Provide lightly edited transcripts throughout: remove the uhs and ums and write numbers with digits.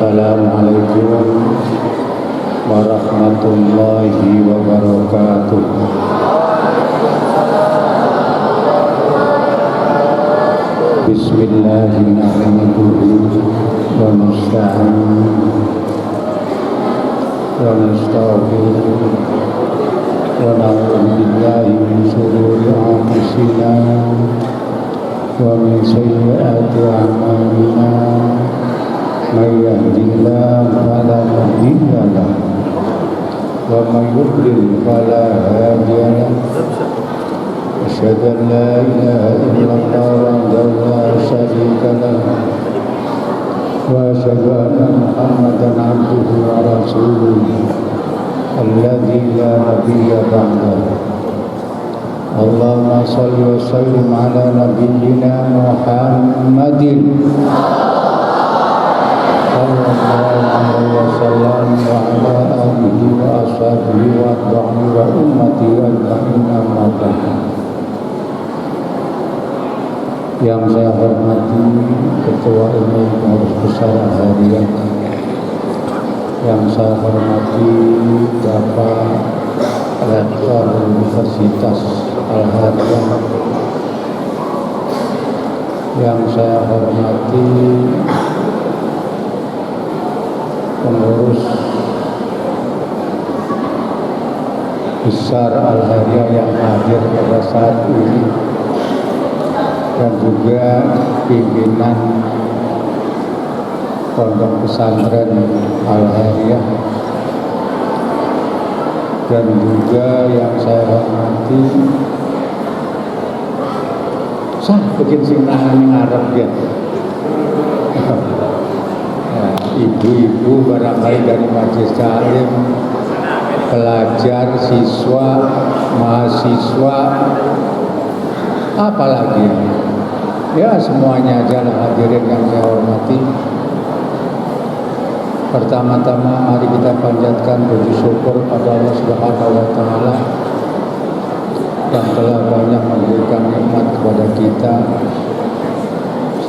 Assalamualaikum warahmatullahi wabarakatuh. Bismillahirrahmanirrahim. Wa nasta'in wa nastaghfiruh wa na'udzu billahi min shururi anfusina wa min sayyiati a'malina. May yahdihillahu fala mudilla lahu wa may yudlil fala hadiya lahu. Asyhadu an la ilaha illallah wahdahu la syarika lahu wa asyhadu anna Muhammadan abduhu wa rasuluhu alladzi la nabiyya ba'dahu. Allahumma shalli wa sallim ala nabiyyina Muhammadin sallallahu alaihi wasallam wa ala alihi wa ashabihi wa atba'ihi wa ummati ajma'in amma ba'du. Yang saya hormati Ketua Umum Pengurus Besar Al-Hariyah, yang saya hormati Bapak Rektor Universitas Al-Hariyah, yang saya hormati Pengurus Besar Al-Hariyah yang hadir pada saat ini, dan juga pimpinan Pondok Pesantren Al-Hariyah, dan juga yang saya hormati bikin sinangan ngarep ya. Ibu-ibu barangkali dari majelis taklim, pelajar, siswa, mahasiswa, apalagi ya semuanya adalah hadirin yang saya hormati. Pertama-tama mari kita panjatkan puji syukur pada Allah Subhanahu wa taala yang telah banyak memberikan nikmat kepada kita.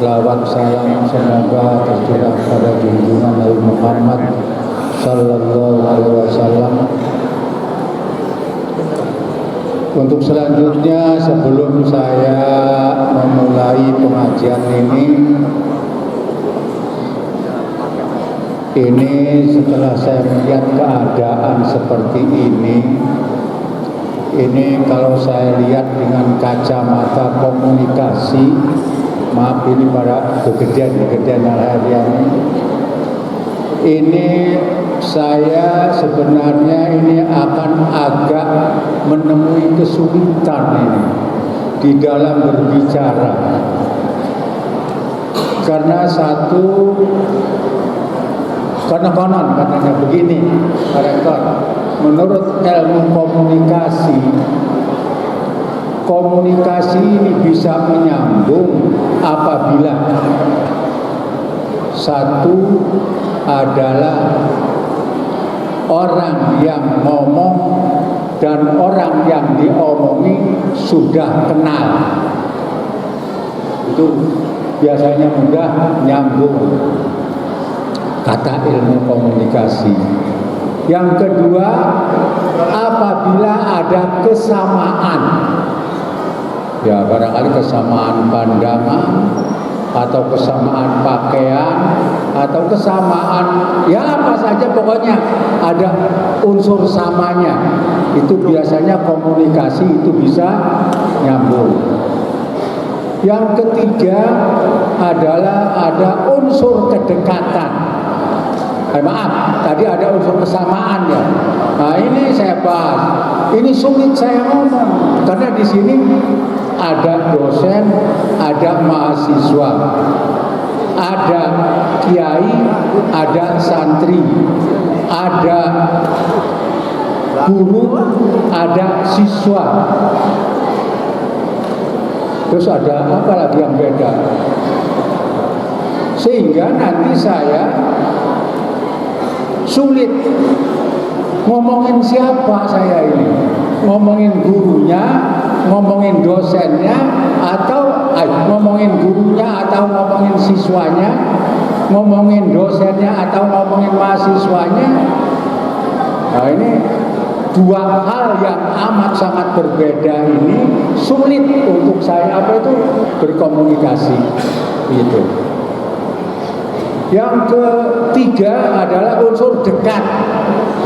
Selawat salam semoga tercurah pada junjungan Nabi Muhammad sallallahu alaihi wasallam. Untuk selanjutnya, sebelum saya memulai pengajian ini setelah saya melihat keadaan seperti ini kalau saya lihat dengan kacamata komunikasi, maaf ini para kejadian Al-Hariyah ini saya sebenarnya ini akan agak menemui kesulitan ini di dalam berbicara, karena satu, karena konon katanya begini Pak Rektor, menurut ilmu komunikasi ini bisa menyambung apabila satu adalah orang yang ngomong dan orang yang diomongi sudah kenal, itu biasanya mudah nyambung, kata ilmu komunikasi. Yang kedua, apabila ada kesamaan, ya barangkali kesamaan pandangan atau kesamaan pakaian atau kesamaan ya apa saja, pokoknya ada unsur samanya, itu biasanya komunikasi itu bisa nyambung. Yang ketiga adalah ada unsur kedekatan. Maaf, tadi ada unsur kesamaan ya. Nah ini saya bahas. Ini sulit saya ngomong karena di sini ada dosen, ada mahasiswa, ada kiai, ada santri, ada guru, ada siswa. Terus ada apa lagi yang beda? Sehingga nanti saya sulit ngomongin siapa saya ini, ngomongin gurunya, ngomongin dosennya, atau ngomongin gurunya atau ngomongin siswanya, ngomongin dosennya atau ngomongin mahasiswanya. Nah ini dua hal yang amat sangat berbeda ini sulit untuk saya berkomunikasi gitu. Yang ketiga adalah unsur dekat.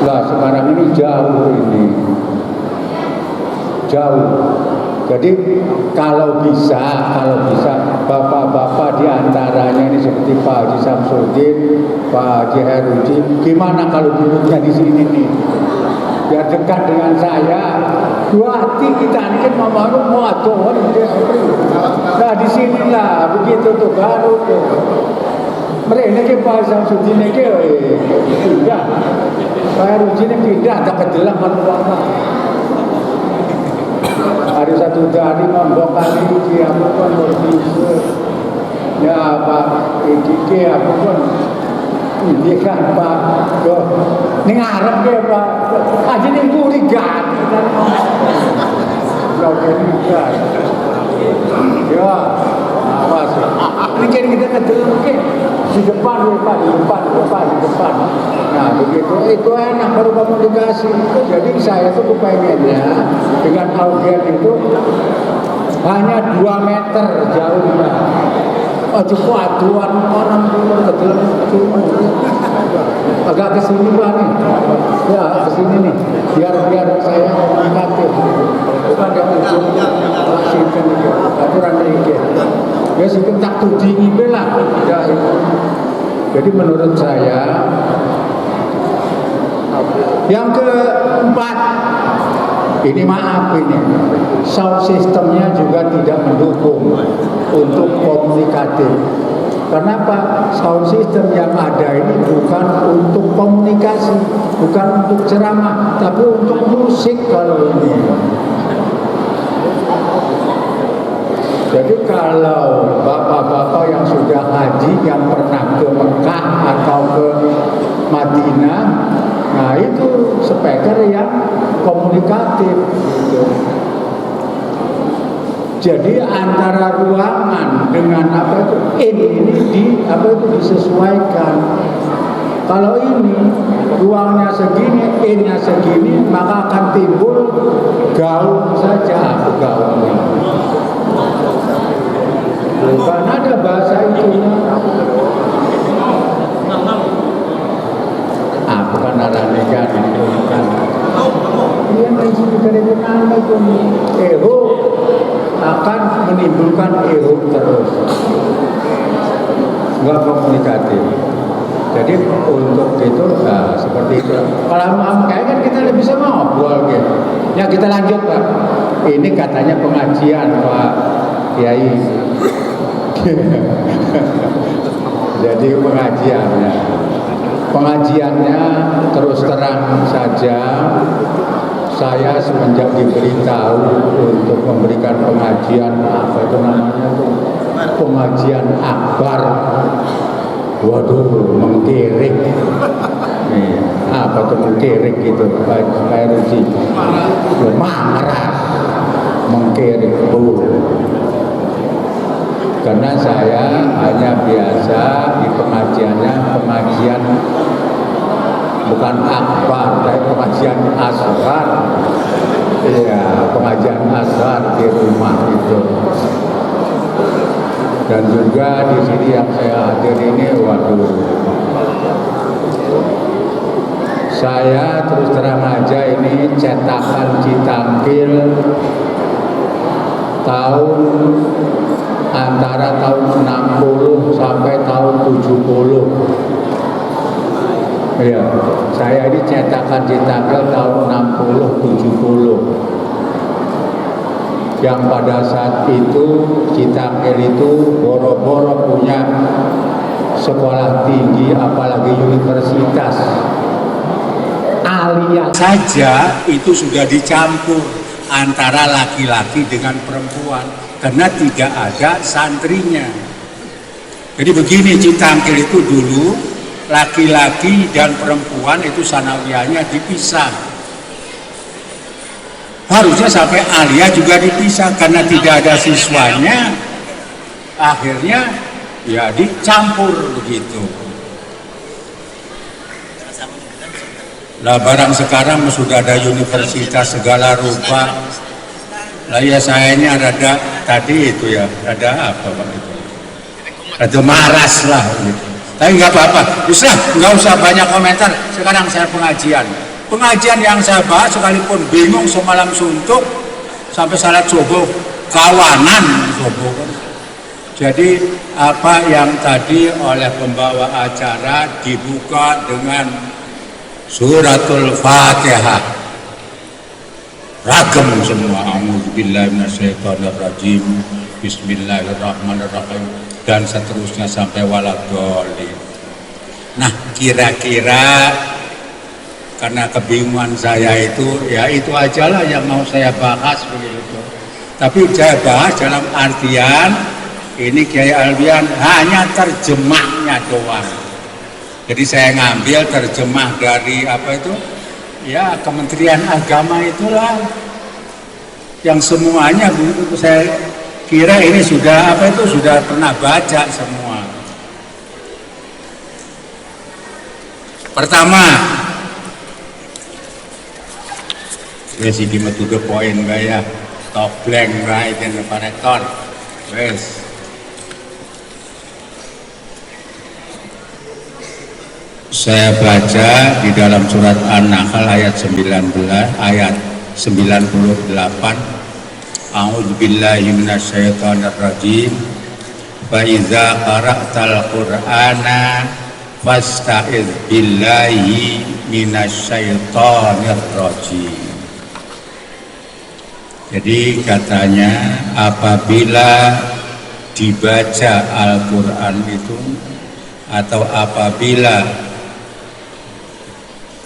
Lah sekarang ini jauh Jadi kalau bisa bapak-bapak diantaranya ini seperti Pak Haji Samsudin, Pak Haji Heruji, gimana kalau duduknya di sini nih? Biar dekat dengan saya. Dua hati kita ini kan mau nah di sinilah begitu tuh baru tuh. Mereka ke Pak Samsudin ke pindah, Pak Heruji ini pindah, tak kejelang kan hari satu hari membongkar ini apa pun ya Pak ini apa pun ini kan Pak ini ngarep ya Pak aja nih kuri ganti kan ya apa sih ini kan kita ketemu di depan ya Pak di depan nah begitu itu enak baru komunikasi. Jadi saya tuh kepengennya dengan audien itu hanya 2 meter jauhnya. Cukup aduan orang ke dalam agak kesini Pak nih ya kesini nih biar saya komunikatif bukan yang ujung sini aturan ini ya sih tak tudingi lah ya. Jadi menurut saya yang keempat ini maaf ini sound systemnya juga tidak mendukung untuk komunikatif. Kenapa? Sound system yang ada ini bukan untuk komunikasi, bukan untuk ceramah, tapi untuk musik kalau ini. Jadi kalau bapak-bapak yang sudah haji yang pernah ke Mekah atau ke Madinah, nah itu speaker yang komunikatif gitu. Jadi antara ruangan dengan ini disesuaikan. Kalau ini ruangnya segini, innya segini, maka akan timbul gaung saja gaungnya. Bukan ada bahasa itu. Bukan aranikan itu bukan. Dia menginspirasikan itu eho akan menimbulkan eho terus. Enggak komunikatif. Jadi untuk itu seperti itu. Kalau kayak kan kita lebih bisa ngobrol gitu. Ya kita lanjut Pak. Ini katanya pengajian Pak Kiai. Jadi pengajiannya terus terang saja saya semenjak diberitahu untuk memberikan pengajian pengajian akbar, waduh mengkirik nih, mengkirik gitu Pak Ruji marah mengkirik karena saya hanya biasa di pengajian bukan akbar, tapi pengajian asghar. Iya, pengajian asghar di rumah itu. Dan juga di sini yang saya hadir ini, waduh. Saya terus terang aja ini cetakan Citangkil antara tahun 60 sampai tahun 70. Iya, saya ini cetakan Citangkil tahun 60-70. Yang pada saat itu Citangkil itu boro-boro punya sekolah tinggi, apalagi universitas. Alias saja itu sudah dicampur antara laki-laki dengan perempuan karena tidak ada santrinya. Jadi begini, Citangkil itu dulu laki-laki dan perempuan itu sanawiyahnya dipisah. Harusnya sampai aliyah juga dipisah karena tidak ada siswanya. Akhirnya ya dicampur begitu. Lah barang sekarang sudah ada universitas segala rupa. Lah ya saya ini rada tadi itu ya, rada apa Pak itu? Rada maras lah gitu. Tapi nggak apa-apa, nggak usah banyak komentar. Sekarang saya pengajian. Pengajian yang saya bahas sekalipun bingung semalam suntuk sampai salat subuh kawanan subuh. Jadi apa yang tadi oleh pembawa acara dibuka dengan suratul Fatihah, ragam semua. A'udzubillahi minasyaitonirrajim, bismillahirrahmanirrahim, dan seterusnya sampai waladhdallin. Nah, kira-kira karena kebingungan saya itu, ya itu ajalah yang mau saya bahas begitu. Tapi saya bahas dalam artian ini Kiai Albian hanya terjemahnya doang. Jadi saya ngambil terjemah dari apa itu? Ya Kementerian Agama itulah. Yang semuanya begitu saya kira ini sudah apa itu sudah pernah baca semua. Pertama, ya sih di to the point ya, top blank right and operator. Wes. Saya baca di dalam surat An-Nahl ayat 19 ayat 98. A'udzubillahi minasyaitonirrajim. Fa iza qara'tal Qur'ana fasta'iz billahi minasyaitonirrajim. Jadi katanya apabila dibaca Al-Qur'an itu atau apabila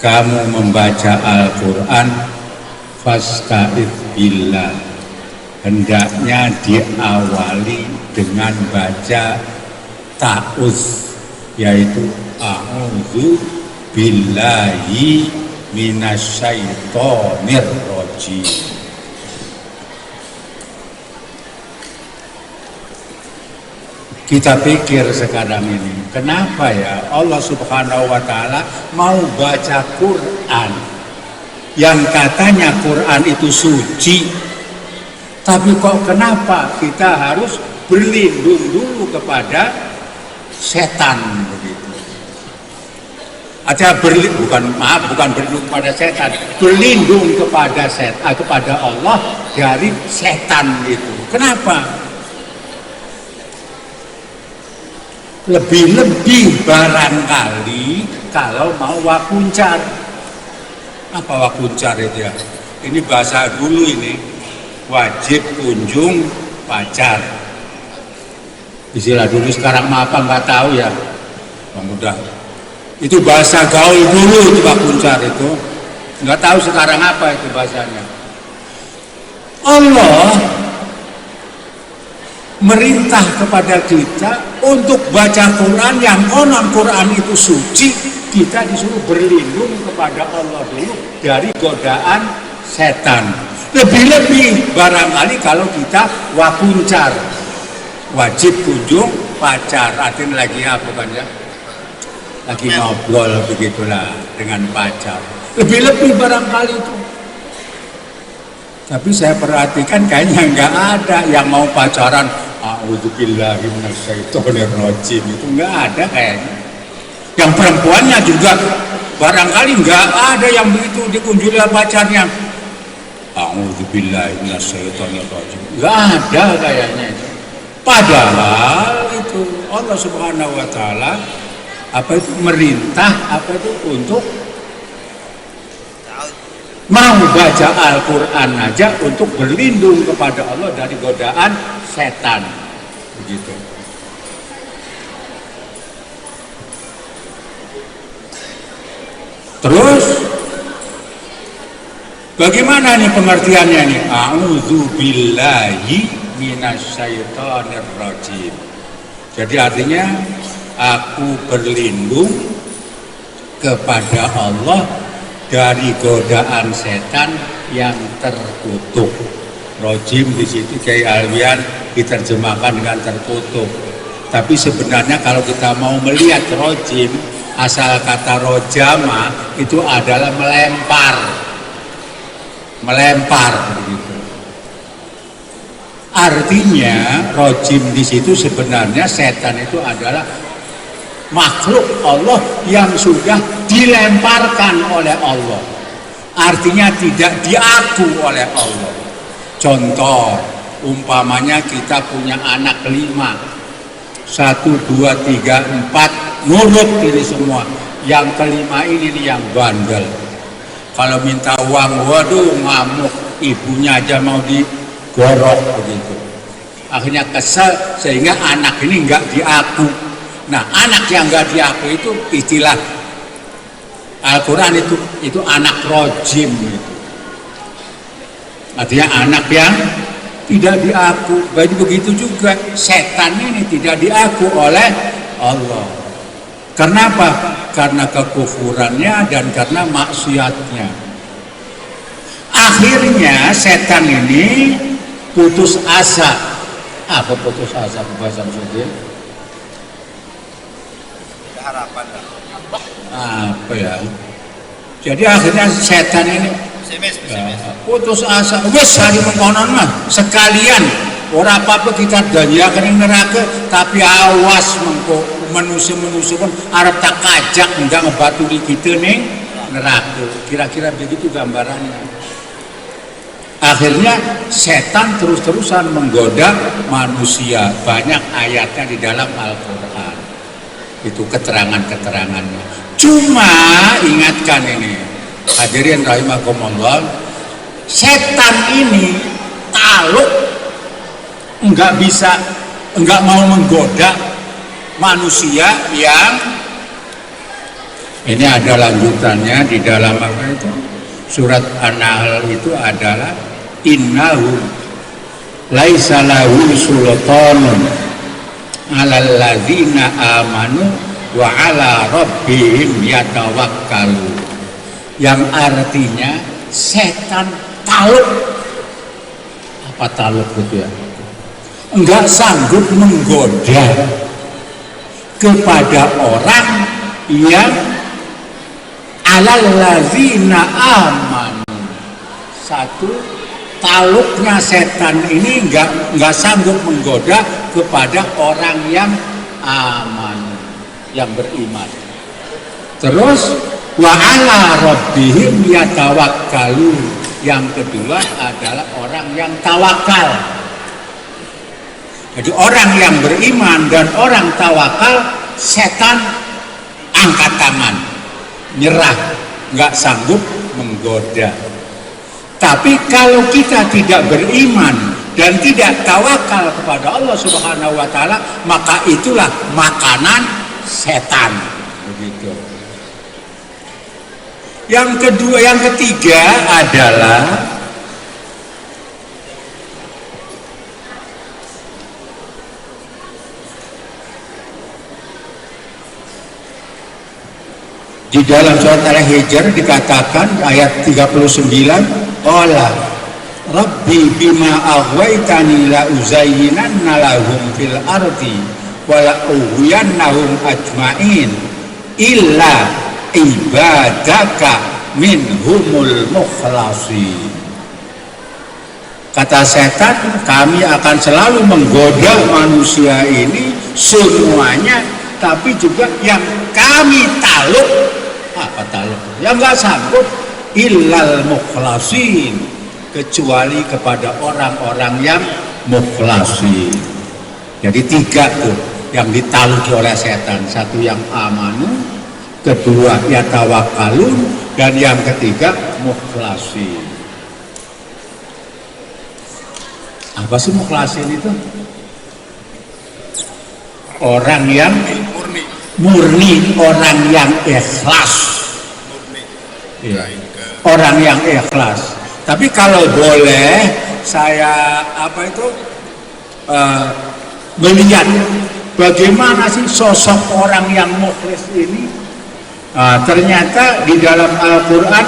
kamu membaca Al-Quran, fasta'idz billah, hendaknya diawali dengan baca ta'uz, yaitu a'udzu billahi minasyaitonir rajim. Kita pikir sekarang ini, kenapa ya Allah Subhanahu wa Ta'ala mau baca Quran yang katanya Quran itu suci, tapi kok kenapa kita harus berlindung dulu kepada setan begitu? Bukan berlindung kepada setan, berlindung kepada setan, kepada Allah dari setan itu. Kenapa? Lebih-lebih barangkali kalau mau wakuncar. Apa wakuncar itu ya? Ini bahasa dulu ini, wajib kunjung pacar. Istilah dulu, sekarang apa nggak tahu ya. Mudah. Itu bahasa gaul dulu itu wakuncar itu. Nggak tahu sekarang apa itu bahasanya. Allah merintah kepada kita untuk baca Quran yang konon Quran itu suci. Kita disuruh berlindung kepada Allah dulu dari godaan setan. Lebih-lebih barangkali kalau kita wakuncar, wajib kunjung pacar, artinya lagi apa kan ya, lagi ngobrol begitulah dengan pacar. Lebih-lebih barangkali itu. Tapi saya perhatikan kayaknya nggak ada yang mau pacaran a'udzubillahi minasyaitonirrajim, itu nggak ada kayaknya. Yang perempuannya juga barangkali nggak ada yang begitu dikunjungi pacarnya a'udzubillahi minasyaitonirrajim, nggak ada kayaknya itu. Padahal itu Allah Subhanahu wa Ta'ala apa itu merintah apa itu untuk mau baca Al-Quran aja untuk berlindung kepada Allah dari godaan setan. Begitu. Terus bagaimana nih pengertiannya nih? A'udzubillahi minasyaitonirrajim. Jadi artinya aku berlindung kepada Allah dari godaan setan yang terkutuk. Rojim di situ Kiai Alwian diterjemahkan dengan terkutuk. Tapi sebenarnya kalau kita mau melihat rojim, asal kata rojama itu adalah melempar begitu. Artinya rojim di situ sebenarnya setan itu adalah makhluk Allah yang sudah dilemparkan oleh Allah. Artinya tidak diaku oleh Allah. Contoh, umpamanya kita punya anak 5, 1, 2, 3, 4, nurut ini semua. Yang kelima ini nih yang bandel. Kalau minta uang, waduh ngamuk, ibunya aja mau digorok begitu. Akhirnya kesel sehingga anak ini nggak diaku. Nah, anak yang nggak diaku itu istilah Al-Quran itu anak rojim gitu. Artinya anak yang tidak diaku. Begitu juga setan ini tidak diaku oleh Allah. Kenapa? Karena kekufurannya dan karena maksiatnya. Akhirnya setan ini putus asa. Apa putus asa bahasa Sunda? Harapan lah. Apa ya? Jadi akhirnya setan ini putus asa. Wes hari mengkonon mah sekalian ora apa-apa kita danyakeun neraka, tapi awas mengko manusia pun arep tak kajak enggak ngebaturi kita ning neraka. Kira-kira begitu gambarannya. Akhirnya setan terus-terusan menggoda manusia. Banyak ayatnya di dalam Al-Quran. Itu keterangan-keterangannya. Cuma ingatkan ini, hadirin rahimakumullah, setan ini taluk enggak mau menggoda manusia yang ini ada lanjutannya di dalam apa itu? Surat An-Nahl itu adalah innahu laisa lahu sultanun 'alal ladzina amanu wa 'ala rabbihim yatawakkalu. Yang artinya setan taluk. Apa taluk itu ya? Enggak sanggup menggoda kepada orang yang 'alal ladzina amanu. Satu, taluknya setan ini enggak sanggup menggoda kepada orang yang aman, yang beriman. Terus wa 'ala rabbihim yatawakkalu. Yang kedua adalah orang yang tawakal. Jadi orang yang beriman dan orang tawakal, setan angkat tangan, nyerah, nggak sanggup menggoda. Tapi kalau kita tidak beriman dan tidak tawakal kepada Allah Subhanahu wa Ta'ala, maka itulah makanan setan. Begitu. Yang ketiga adalah di dalam surat Al-Hijr dikatakan ayat 39, qala rabbi bima aghwaytani la uzayyinanna lahum fil ardi wa la ughwiyannahum ajma'in illa ibadaka minhumul mukhlasin. Kata setan, kami akan selalu menggoda manusia ini semuanya, tapi juga yang kami taluk. Apa taluk? Yang nggak sanggup, illal mukhlasin, kecuali kepada orang-orang yang mukhlasin. Jadi 3 tuh yang ditaluki oleh setan. Satu yang amanu, kedua yatawakkalun, dan yang ketiga mukhlasin. Apa sih mukhlasin itu? Orang yang murni, orang yang ikhlas. Ya. Orang yang ikhlas. Tapi kalau boleh saya melihat bagaimana sih sosok orang yang mukhlis ini. Ternyata di dalam Al-Quran,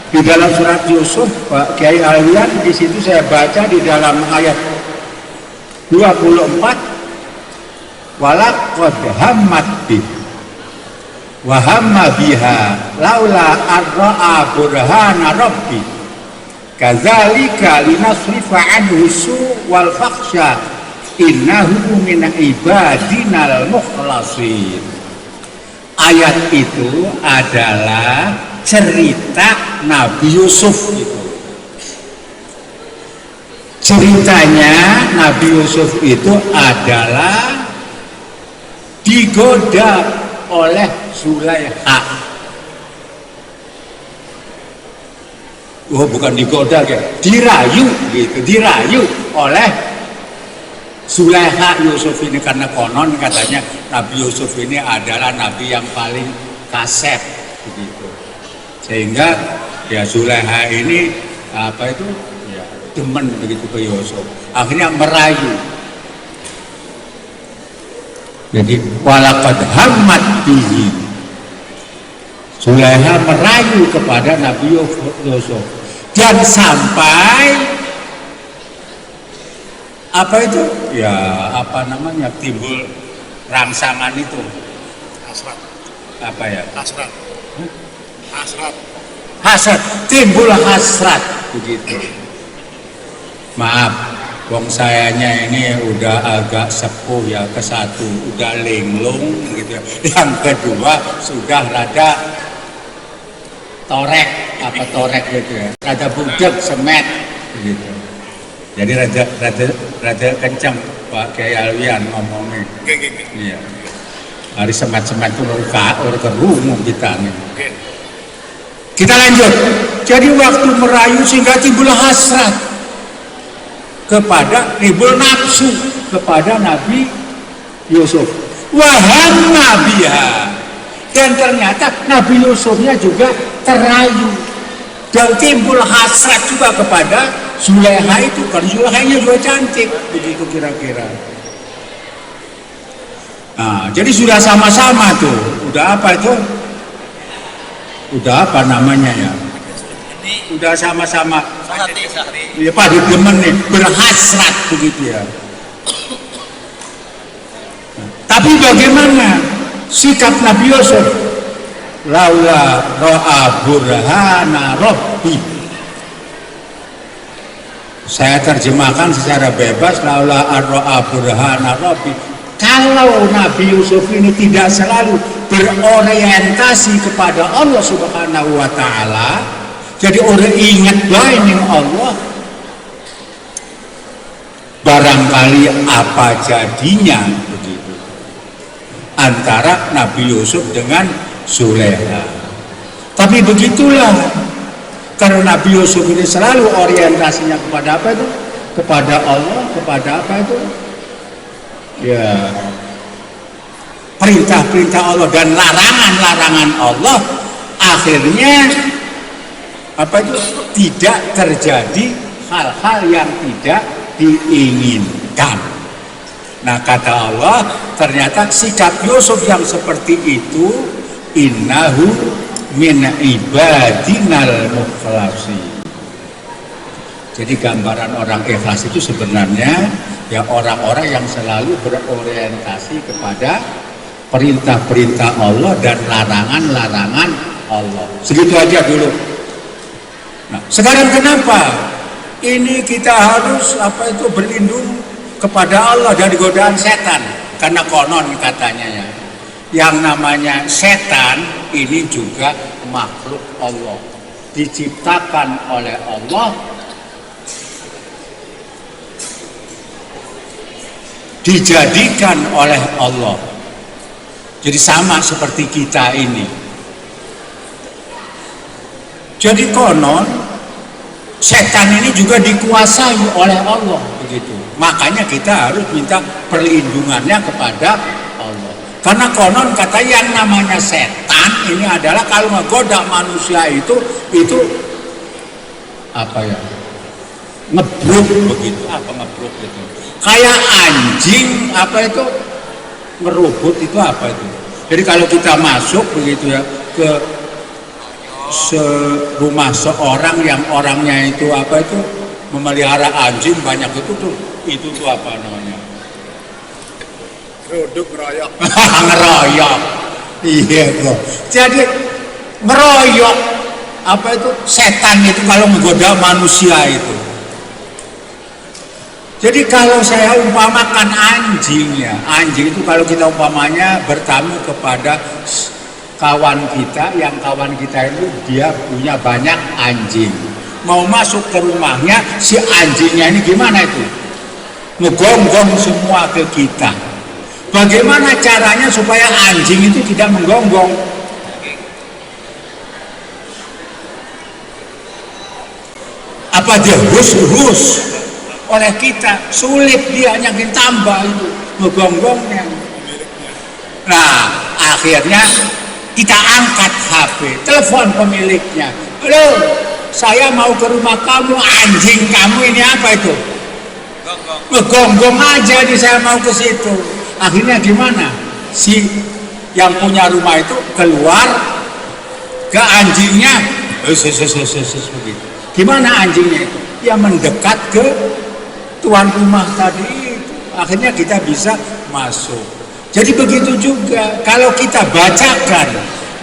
di dalam surat Yusuf, Pak Kiai Alwian, di situ saya baca di dalam ayat 24, walaqad hammat bih wa hamma biha laula arra'a burhana rabbi kadzalika linasrifa anhu su' wal fakhsya innahu min ibadinal mukhlasin. Ayat itu adalah cerita Nabi Yusuf itu. Ceritanya Nabi Yusuf itu adalah digoda oleh Zulaikha. Oh, bukan digoda, dirayu gitu, dirayu oleh Zulaikha Yusuf ini, karena konon katanya Nabi Yusuf ini adalah nabi yang paling kasep begitu. Sehingga ya Zulaikha ini apa itu ya demen begitu ke Yusuf. Akhirnya merayu. Jadi walaqad hammat bihi. Zulaikha merayu kepada Nabi Yusuf dan sampai apa itu ya apa namanya timbul rangsangan itu hasrat apa ya hasrat timbul hasrat begitu. Maaf wong sayanya ini udah agak sepuh ya, ke satu udah linglung gitu ya. Yang kedua sudah rada torek apa torek gitu ya, rada budek semet begitu. Jadi rada kencang Pak Kiai Alwian ngomongnya. Iya. Hari semat-semat itu kerungu kita nih. Kita lanjut. Jadi waktu merayu sehingga timbul hasrat kepada timbul nafsu kepada Nabi Yusuf. Wahamma biha. Dan ternyata Nabi Yusufnya juga terayu dan timbul hasrat juga kepada Zulaikha itu, karena Zulaikhanya juga cantik begitu kira-kira. Nah, jadi sudah sama-sama tuh, udah apa itu? Udah apa namanya ya? Udah sama-sama. Ya pada demen nih, berhasrat begitu ya. Nah, tapi bagaimana sikap Nabi Yusuf? Laula ra'a burhana rabbi. Saya terjemahkan secara bebas, laula arra'a burhana rabbi. Kalau Nabi Yusuf ini tidak selalu berorientasi kepada Allah Subhanahu wa taala, jadi orang ingat baik ning Allah, barangkali apa jadinya begitu antara Nabi Yusuf dengan Zulaikha. Tapi begitulah, karena Nabi Yusuf ini selalu orientasinya kepada apa itu? Kepada Allah, kepada apa itu? Ya, perintah-perintah Allah dan larangan-larangan Allah. Akhirnya apa itu? Tidak terjadi hal-hal yang tidak diinginkan. Nah, kata Allah, ternyata sikap Yusuf yang seperti itu, innahu min ibadinal mukhlasin. Jadi gambaran orang ikhlas itu sebenarnya ya orang-orang yang selalu berorientasi kepada perintah-perintah Allah dan larangan-larangan Allah. Segitu aja dulu. Nah, sekarang kenapa ini kita harus apa itu berlindung kepada Allah dari godaan setan? Karena konon katanya ya, yang namanya setan ini juga makhluk Allah, diciptakan oleh Allah, dijadikan oleh Allah. Jadi sama seperti kita ini. Jadi konon setan ini juga dikuasai oleh Allah begitu. Makanya kita harus minta perlindungannya kepada Allah. Karena konon kata yang namanya setan ini adalah kalau menggoda manusia itu apa ya? Ngebruk begitu. Apa ngebruk gitu? Kayak anjing apa itu ngerubut itu apa itu? Jadi kalau kita masuk begitu ya ke rumah seorang yang orangnya itu apa itu memelihara anjing banyak itu tuh apa namanya? Duduk ngeroyok. Ngeroyok. Iya kok. Jadi ngeroyok apa itu setan itu kalau menggoda manusia itu. Jadi kalau saya umpamakan anjing ya, anjing itu kalau kita umpamanya bertamu kepada kawan kita, yang kawan kita itu dia punya banyak anjing, mau masuk ke rumahnya, si anjingnya ini gimana itu? Ngegonggong semua ke kita. Bagaimana caranya supaya anjing itu tidak menggonggong? Apa dia hus-hus oleh kita? Sulit, dia hanya ingin tambah itu ngegonggongnya. Nah, akhirnya kita angkat HP, telepon pemiliknya. Halo, saya mau ke rumah kamu, anjing kamu ini apa itu? Ngegonggong aja nih, saya mau ke situ. Akhirnya gimana? Si yang punya rumah itu keluar ke anjingnya, begitu. Gimana anjingnya itu? Ya mendekat ke tuan rumah tadi itu. Akhirnya kita bisa masuk. Jadi begitu juga kalau kita bacakan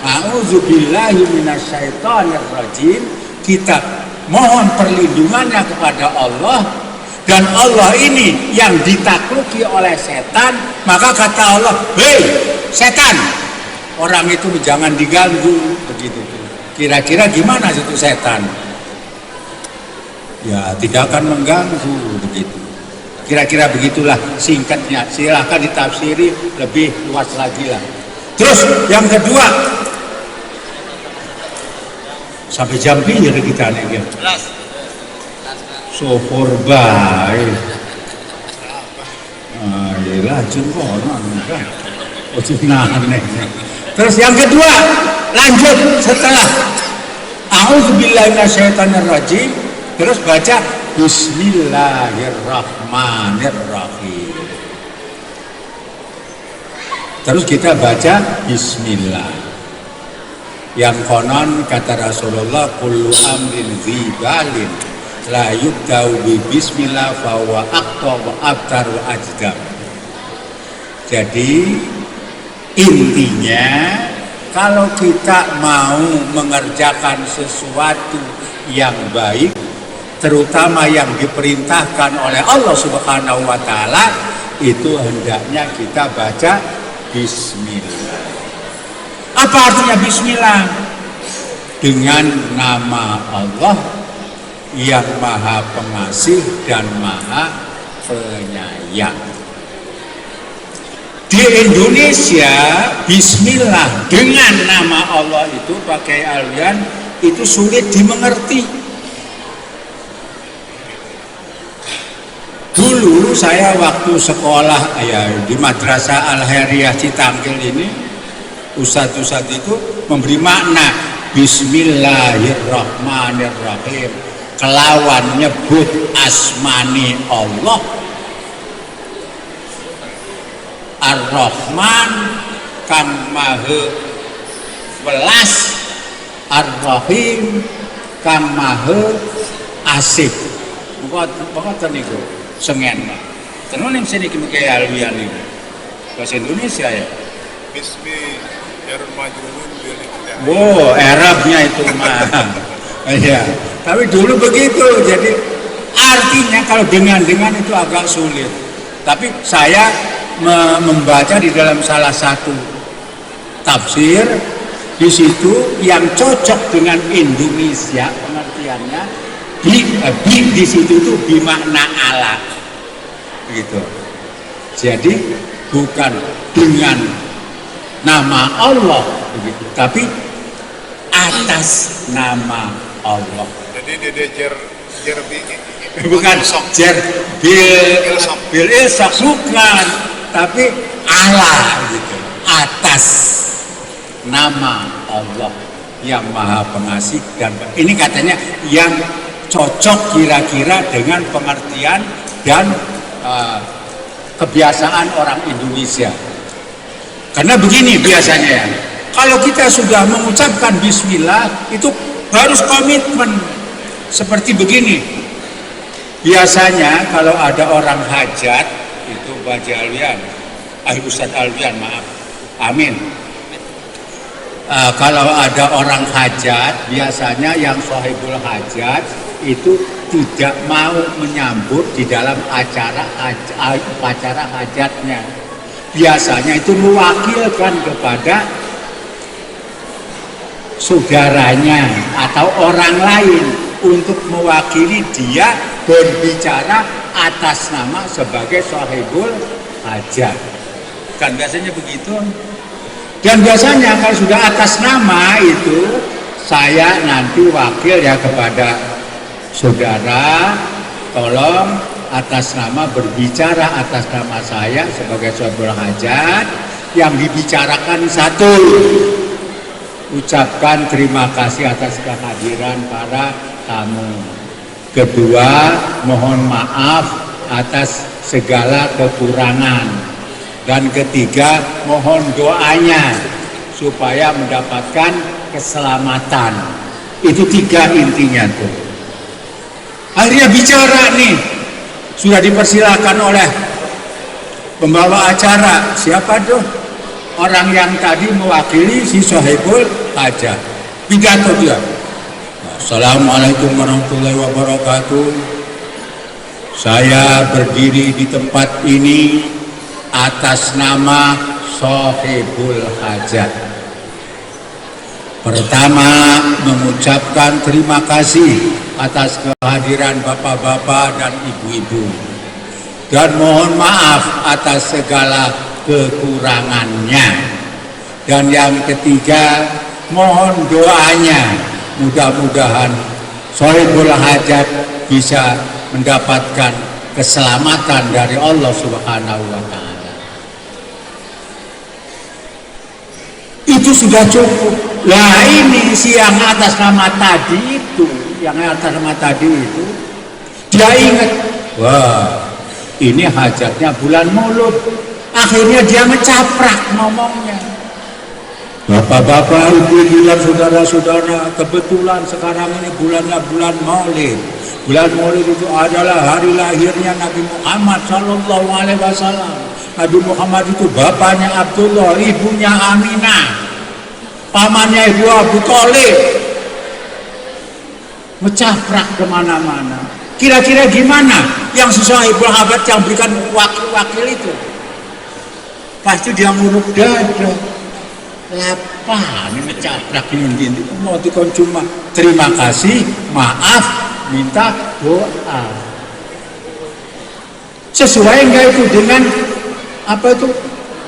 A'udzubillahi minasyaitonirrajim, kita mohon perlindungannya kepada Allah, dan Allah ini yang ditakluki oleh setan, maka kata Allah, hei setan, orang itu jangan diganggu, begitu. Kira-kira gimana itu setan? Ya tidak akan mengganggu, begitu. Kira-kira begitulah singkatnya. Silahkan ditafsiri lebih luas lagi lah. Terus yang kedua, sampai jam pinggir kita nih. Sopor baik. Ayolah jengkonan kan. Terus yang kedua, lanjut setelah A'udzubillahi minasyaitonirrajim, terus baca Bismillahirrahmanirrahim. Terus kita baca Bismillah. Yang konon kata Rasulullah, kullu amrin dzibalin la yubda'u bi bismillah fa huwa aqta wa abtar wa ajdam. Jadi intinya kalau kita mau mengerjakan sesuatu yang baik, terutama yang diperintahkan oleh Allah Subhanahu wa taala, itu hendaknya kita baca bismillah. Apa artinya bismillah? Dengan nama Allah yang Maha Pengasih dan Maha Penyayang. Di Indonesia, bismillah dengan nama Allah itu pakai alian itu sulit dimengerti. Dulu saya waktu sekolah ya di Madrasah Al-Khairiyah Citangkil ini, ustadz-ustadz itu memberi makna Bismillahirrahmanirrahim, kelawan nyebut asmani Allah, Ar-Rahman kang maha welas, Ar-Rahim kang maha asih. Mboten niku sengen. Tenan ning sini ki kaya alwian niku. Bahasa Indonesia ya. Bismillahirrahmanirrahim. Wow, Arabnya itu mah. Iya. Tapi dulu begitu. Jadi artinya kalau dengan itu agak sulit. Tapi saya membaca di dalam salah satu tafsir, di situ yang cocok dengan Indonesia pengertiannya di situ itu bimakna Allah, begitu. Jadi bukan dengan nama Allah, begitu, tapi atas nama Allah. Jadi dia Bukan bil ilsaq, bukan, tapi Allah, gitu, atas nama Allah yang Maha Pengasih dan ini katanya yang cocok kira-kira dengan pengertian dan kebiasaan orang Indonesia. Karena begini biasanya ya, kalau kita sudah mengucapkan bismillah itu harus komitmen. Seperti begini, biasanya kalau ada orang hajat itu Baja Alwian, Ustaz Alfian, maaf. Amin. Kalau ada orang hajat, biasanya yang sahibul hajat itu tidak mau menyambut di dalam acara hajatnya. Biasanya itu mewakilkan kepada saudaranya atau orang lain untuk mewakili dia berbicara atas nama sebagai sahibul hajat. Kan biasanya begitu. Dan biasanya kalau sudah atas nama itu, saya nanti wakil ya kepada saudara, tolong atas nama berbicara atas nama saya sebagai sahibul hajat, yang dibicarakan satu, ucapkan terima kasih atas kehadiran para tamu. Kedua, mohon maaf atas segala kekurangan. Dan ketiga, mohon doanya supaya mendapatkan keselamatan. Itu 3 intinya tuh. Akhirnya bicara nih, sudah dipersilakan oleh pembawa acara. Siapa tuh? Orang yang tadi mewakili si sahibul hajat. Pidato dia. Assalamualaikum warahmatullahi wabarakatuh. Saya berdiri di tempat ini atas nama sahibul hajat. Pertama, mengucapkan terima kasih atas kehadiran bapak-bapak dan ibu-ibu, dan mohon maaf atas segala kekurangannya. Dan yang ketiga, mohon doanya, mudah-mudahan sahibul hajat bisa mendapatkan keselamatan dari Allah Subhanahu wa Ta'ala. Itu sudah cukup. Nah, ini si yang atas nama tadi itu, dia ingat, wah, ini hajatnya bulan Maulud. Akhirnya dia mencaprak ngomongnya. Bapak-bapak, ibu-ibu dan saudara-saudara, kebetulan sekarang ini bulannya bulan Maulid. Bulan Maulid itu adalah hari lahirnya Nabi Muhammad Sallallahu Alaihi Wasallam. Nabi Muhammad itu bapaknya Abdullah, ibunya Aminah, pamannya Ibu Abu Thalib. Mencaprak kemana-mana. Kira-kira gimana yang sahibul hajat yang berikan wakil-wakil itu? Pasti dia nguruk dada. Apa ini mencaprak ini? Mau dikon cuma terima kasih, maaf, minta doa. Sesuai enggak itu dengan apa itu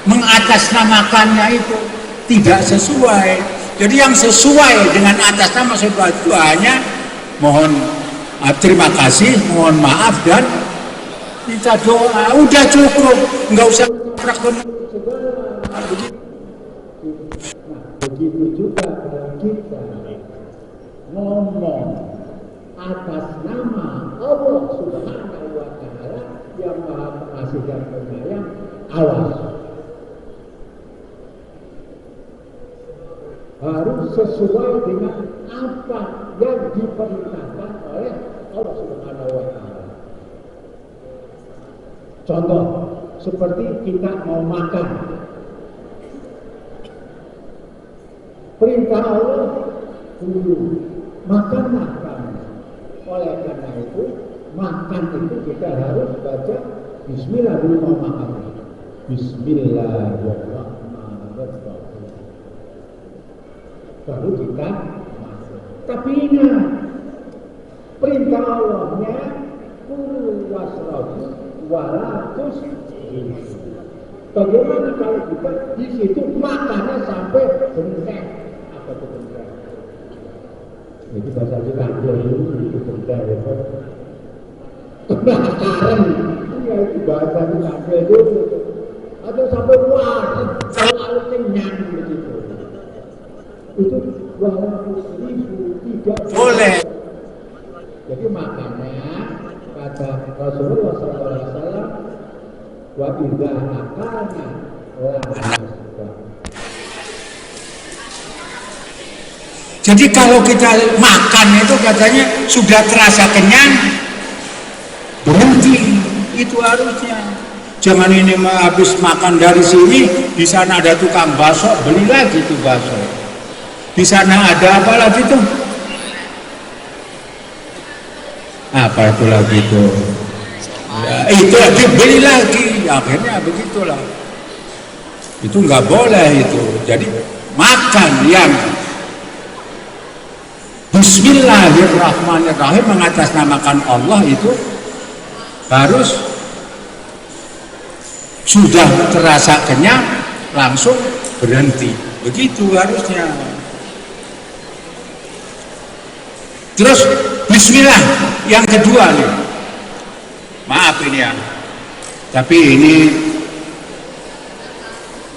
mengatasnamakannya itu? Tidak sesuai. Jadi yang sesuai dengan atas nama sahibul hajat itu hanya mohon terima kasih, mohon maaf, dan minta doa. Udah cukup, nggak usah begitu juga kalau kita ngomong atas nama Allah Subhanahu wa Ta'ala yang Maha Pengasih dan Penyayang, awas, harus sesuai dengan apa yang diperintahkan oleh Allah Subhanahu wa Ta'ala. Contoh seperti kita mau makan, perintah Allah dulu makanlah kamu. Oleh karena itu makan itu kita harus baca Bismillah dulu mau makan. Bismillahirrahmanirrahim. Baru kita masuk. Tapi ingat, perintah Allahnya kulu wasrabu walatus. Bagaimana kalau kita di situ makannya sampai bengkak? Apa itu bengkak? Jadi bahasa kita dulu itu bengkak ya Pak. Kebakaran, ya itu bahasa kita dulu. Atau sampai luar, selalu kenyang begitu. Itu 200.000 tidak boleh. Jadi makanya kata Rasulullah SAW, wa idza akana la. Jadi kalau kita makan itu katanya sudah terasa kenyang, berhenti, itu harusnya. Jangan ini habis makan dari sini, di sana ada tukang bakso, beli lagi tuh bakso. Di sana ada apa lagi tuh? Apa itu lagi tuh? Ya, itu lagi beli lagi, akhirnya begitulah. Itu nggak boleh itu. Jadi makan yang Bismillahirrahmanirrahim mengatasnamakan Allah itu harus sudah terasa kenyang langsung berhenti. Begitu harusnya. Terus Bismillah yang kedua nih. Maaf ini ya. Tapi ini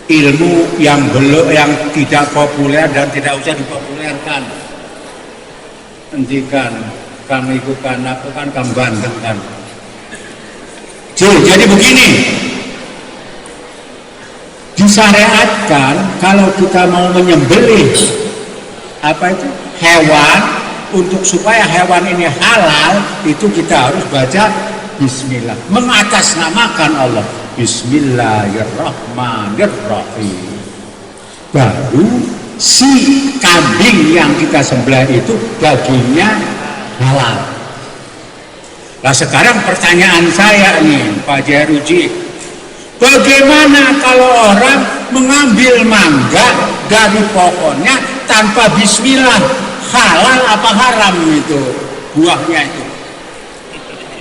ilmu yang belum, yang tidak populer dan tidak usah dipopulerkan. Hentikan, kamu ikutkan aku kan kamu bandeng kan. Jadi begini, disyariatkan kalau kita mau menyembelih apa itu hewan, untuk supaya hewan ini halal itu kita harus baca Bismillah, mengatasnamakan Allah. Bismillahirrahmanirrahim. Baru si kambing yang kita sembelih itu dagingnya halal. Nah sekarang pertanyaan saya nih Pak Jeruji, bagaimana kalau orang mengambil mangga dari pohonnya tanpa Bismillah, halal apa haram itu buahnya itu,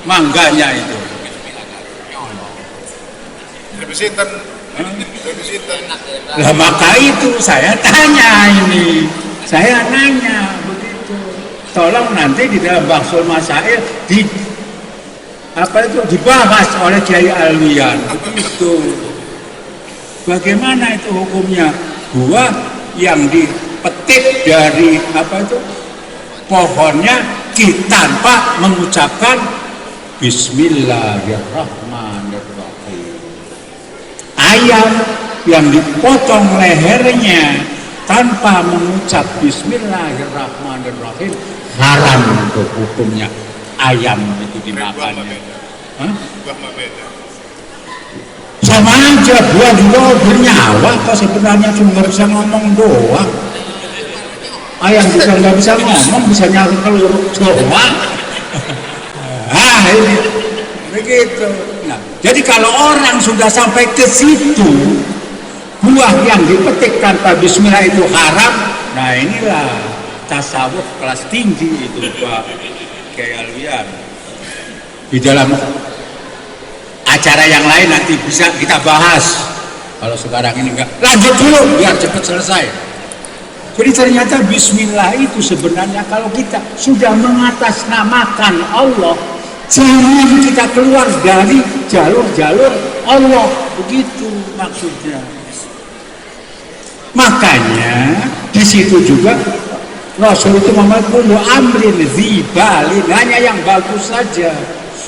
mangganya itu? Lah maka itu saya tanya ini, saya nanya begitu. Tolong nanti di dalam Bahsul Masail di apa itu dibahas oleh Kiai Alwian begitu. Bagaimana itu hukumnya buah yang dipetik dari apa itu pohonnya tanpa mengucapkan Bismillahirrahmanirrahim. Ayam yang dipotong lehernya tanpa mengucap Bismillahirrahmanirrahim haram untuk hukumnya. Ayam itu dimakannya. Sama aja, buah juga bernyawa kok sebenarnya, cuma nggak bisa ngomong doang. Ayam juga nggak bisa ngomong, bisa nyari telur doang. Ini begitu. Nah, jadi kalau orang sudah sampai ke situ, buah yang dipetik tanpa Bismillah itu haram. Nah inilah tasawuf kelas tinggi itu Pak Kiai Alwian. Di dalam acara yang lain nanti bisa kita bahas. Kalau sekarang ini enggak, lanjut dulu biar cepat selesai. Jadi ternyata Bismillah itu sebenarnya kalau kita sudah mengatasnamakan Allah, jangan kita keluar dari jalur-jalur Allah, begitu maksudnya. Makanya di situ juga Rasul itu kullu amrin dzibalin, hanya yang bagus saja.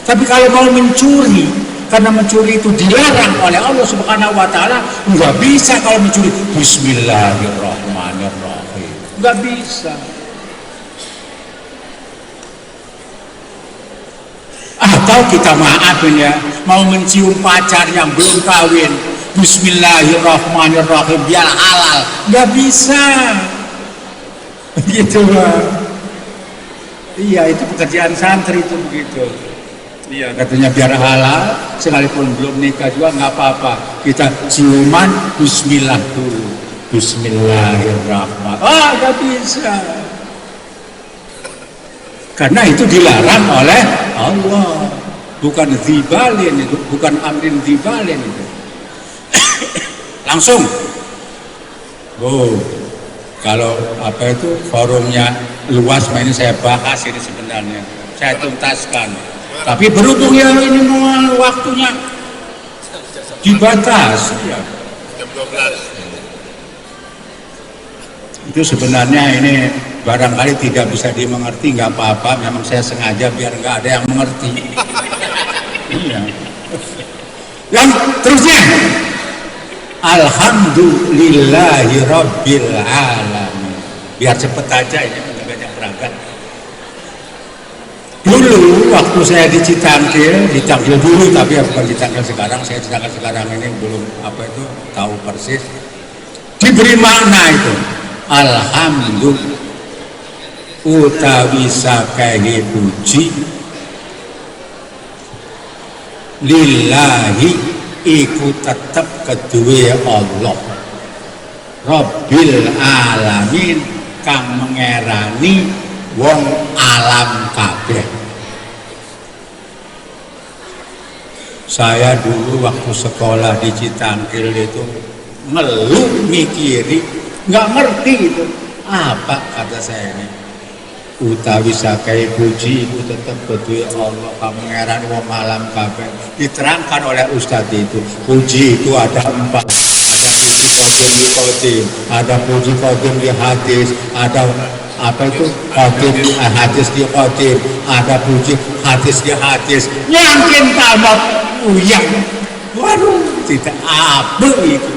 Tapi kalau mau mencuri, karena mencuri itu dilarang oleh Allah Subhanahu wa taala, nggak bisa kalau mencuri Bismillahirrahmanirrahim, nggak bisa. Atau kita maafin ya, mau mencium pacar yang belum kawin, Bismillahirrahmanirrahim biar halal, nggak bisa. Begitu Bang. Iya, itu pekerjaan santri itu begitu. Iya, katanya biar halal, sekalipun belum nikah juga nggak apa-apa. Kita ciuman Bismillah dulu. Bismillahirrahmanirrahim. Nggak bisa. Karena itu dilarang oleh Allah. Bukan dzibalin itu, bukan amrin dzibalin itu. Langsung. Kalau apa itu forumnya luas, ini saya bahas ini sebenarnya, saya tuntaskan. Tapi berhubung ya ini mau waktunya dibatasi ya. Jam 12. Itu sebenarnya ini barangkali tidak bisa dimengerti, nggak apa-apa. Memang saya sengaja biar nggak ada yang mengerti. Iya. Yang terusnya. Alhamdulillahi Rabbil Alamin. Biar cepet aja ini, banyak berangkat. Dulu waktu saya di Citangkil dulu, tapi ya bukan Citangkil sekarang, saya Citangkil sekarang ini belum apa itu tahu persis. Diberi makna itu, alhamdulillah utawi sakehe puji lillahi iku tetep kedue Allah Rabbil alamin kang mengerani wong alam kabeh. Saya dulu waktu sekolah di Citangkil itu ngeluh mikiri, nggak ngerti itu apa kata saya ini. Utawi sakai puji itu tetap kedua Allah kang mengerani wong alam kabeh. Diterangkan oleh Ustadz itu, puji itu ada 4. Ada puji qadim di qadim, ada puji qadim di hadis, ada apa itu qadim hadis di qadim, ada puji hadis di hadis. Yakin tambah uyang. Waduh, tidak apa itu.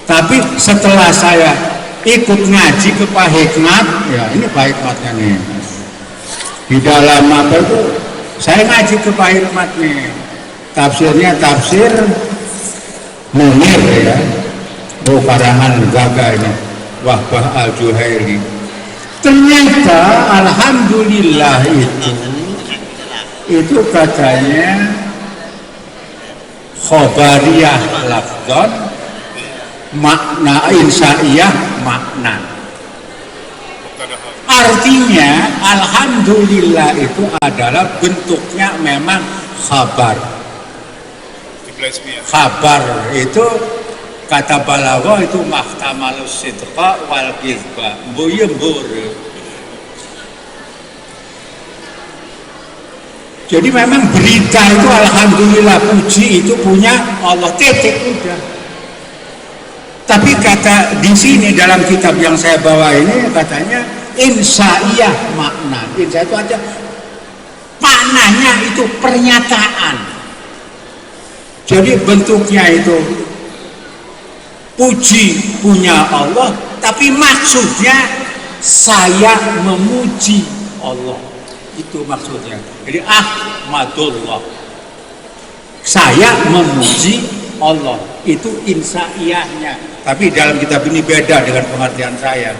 Tapi setelah saya ikut ngaji ke Pak Hikmat, ya ini Pak Hikmatnya nih. Di dalam apa itu saya ngaji ke Pak Hikmat nih. Tafsirnya tafsir Munir ya. Oh, karangan Gaga ini. Wahbah Al-Juhaili. Ternyata alhamdulillah itu katanya khobariyah lafdzon, makna insaiyah makna. Artinya alhamdulillah itu adalah bentuknya memang khabar. Khabar itu kata balaghah itu mahtamalus sidqa wal kizba. Mbuyembur. Jadi memang berita itu alhamdulillah, puji itu punya Allah, titik udah. Tapi kata di sini dalam kitab yang saya bawa ini katanya insaiyah makna. Insya itu aja maknanya itu pernyataan. Jadi bentuknya itu puji punya Allah, tapi maksudnya saya memuji Allah. Itu maksudnya. Jadi ahmadullah, saya memuji Allah, itu insaiyahnya. Tapi dalam kitab ini beda dengan pengertian saya.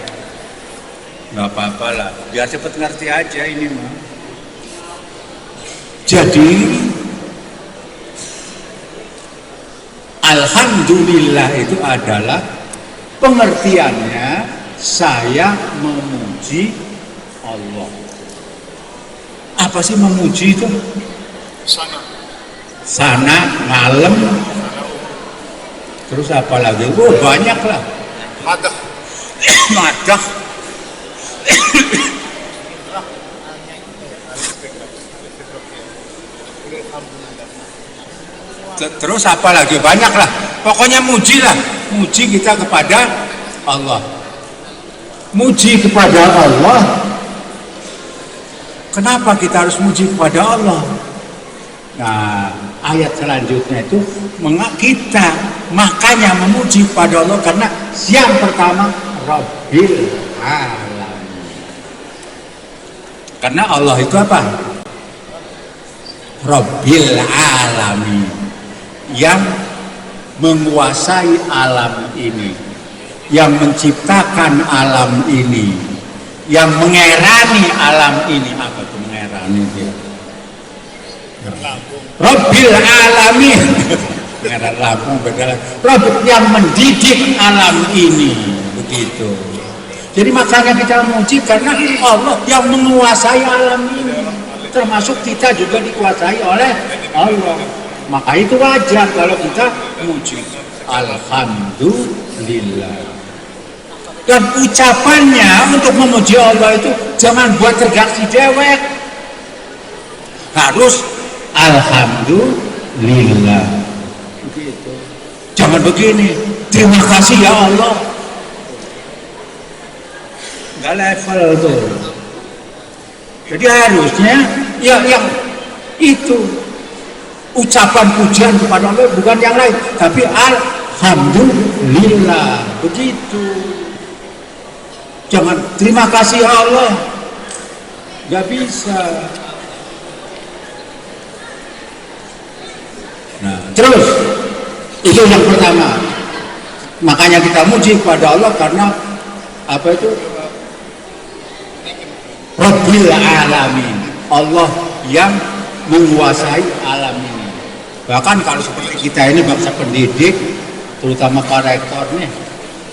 Nggak apa-apa lah, biar cepat ngerti aja ini mah. Jadi alhamdulillah itu adalah pengertiannya saya memuji Allah. Apa sih memuji itu? Sana, ngalem, terus apa lagi? Oh banyak lah. Madah. Madah. Terus apa lagi? Banyak lah. Pokoknya muji lah. Muji kita kepada Allah. Muji kepada Allah. Kenapa kita harus muji kepada Allah? Nah, ayat selanjutnya itu kita makanya memuji kepada Allah karena yang pertama Rabbil Alamin. Karena Allah itu apa? Rabbil Alamin, yang menguasai alam ini, yang menciptakan alam ini, yang mengerani alam ini. Apa itu mengerani dia? Rabbil Alamin. Mengerani Lampung beda lagi. Rabb yang mendidik alam ini, begitu. Jadi makanya kita memuji karena Allah yang menguasai alam ini, termasuk kita juga dikuasai oleh Allah. Maka itu wajar kalau kita memuji. Alhamdulillah. Dan ucapannya untuk memuji Allah itu jangan buat redaksi dewek. Harus alhamdulillah. Begitu. Jangan begini. Terima kasih ya Allah. Enggak level tuh. Jadi harusnya ya yang itu ucapan pujian kepada Allah, bukan yang lain, tapi alhamdulillah. Begitu. Jangan terima kasih ya Allah. nggak bisa. Nah, terus itu yang pertama. Makanya kita muji kepada Allah karena apa itu? Rabbil alamin. Allah yang menguasai alam ini. Bahkan kalau seperti kita ini bangsa pendidik, terutama para rektor nih,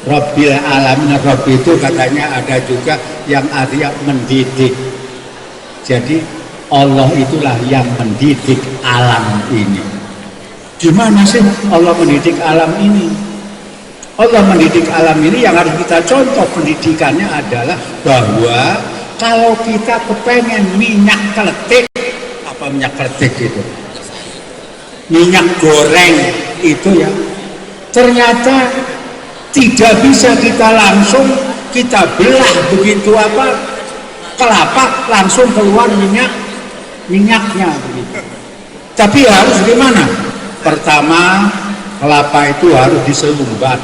Rabbil alamin, Rabb itu katanya ada juga yang artinya mendidik. Jadi Allah itulah yang mendidik alam ini. Gimana sih Allah mendidik alam ini? Allah mendidik alam ini yang harus kita contoh pendidikannya adalah bahwa kalau kita kepengen minyak keletik, apa minyak keletik itu? Minyak goreng itu ya, ternyata tidak bisa kita langsung kita belah begitu apa kelapa langsung keluar minyaknya begitu. Tapi harus gimana? Pertama, kelapa itu harus diselumbat.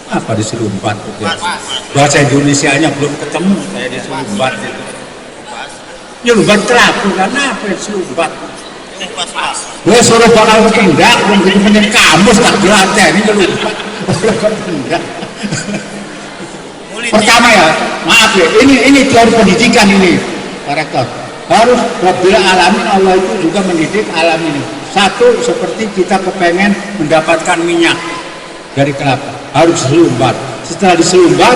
Apa diselumbat? Bahasa Indonesianya belum ketemu saya diselumbat itu. Nyelumbat kelapa karena apa diselumbat? Gue suruh bakal kendak, begitu menjadi kamus tak dilatih ini nyelumbat. Pertama ya, maaf ya, ini teori pendidikan ini, Pak Rektor. Harus Rabbil alamin, Allah itu juga mendidik alam ini. Satu, seperti kita kepengen mendapatkan minyak dari kelapa, harus diselumbat. Setelah diselumbat,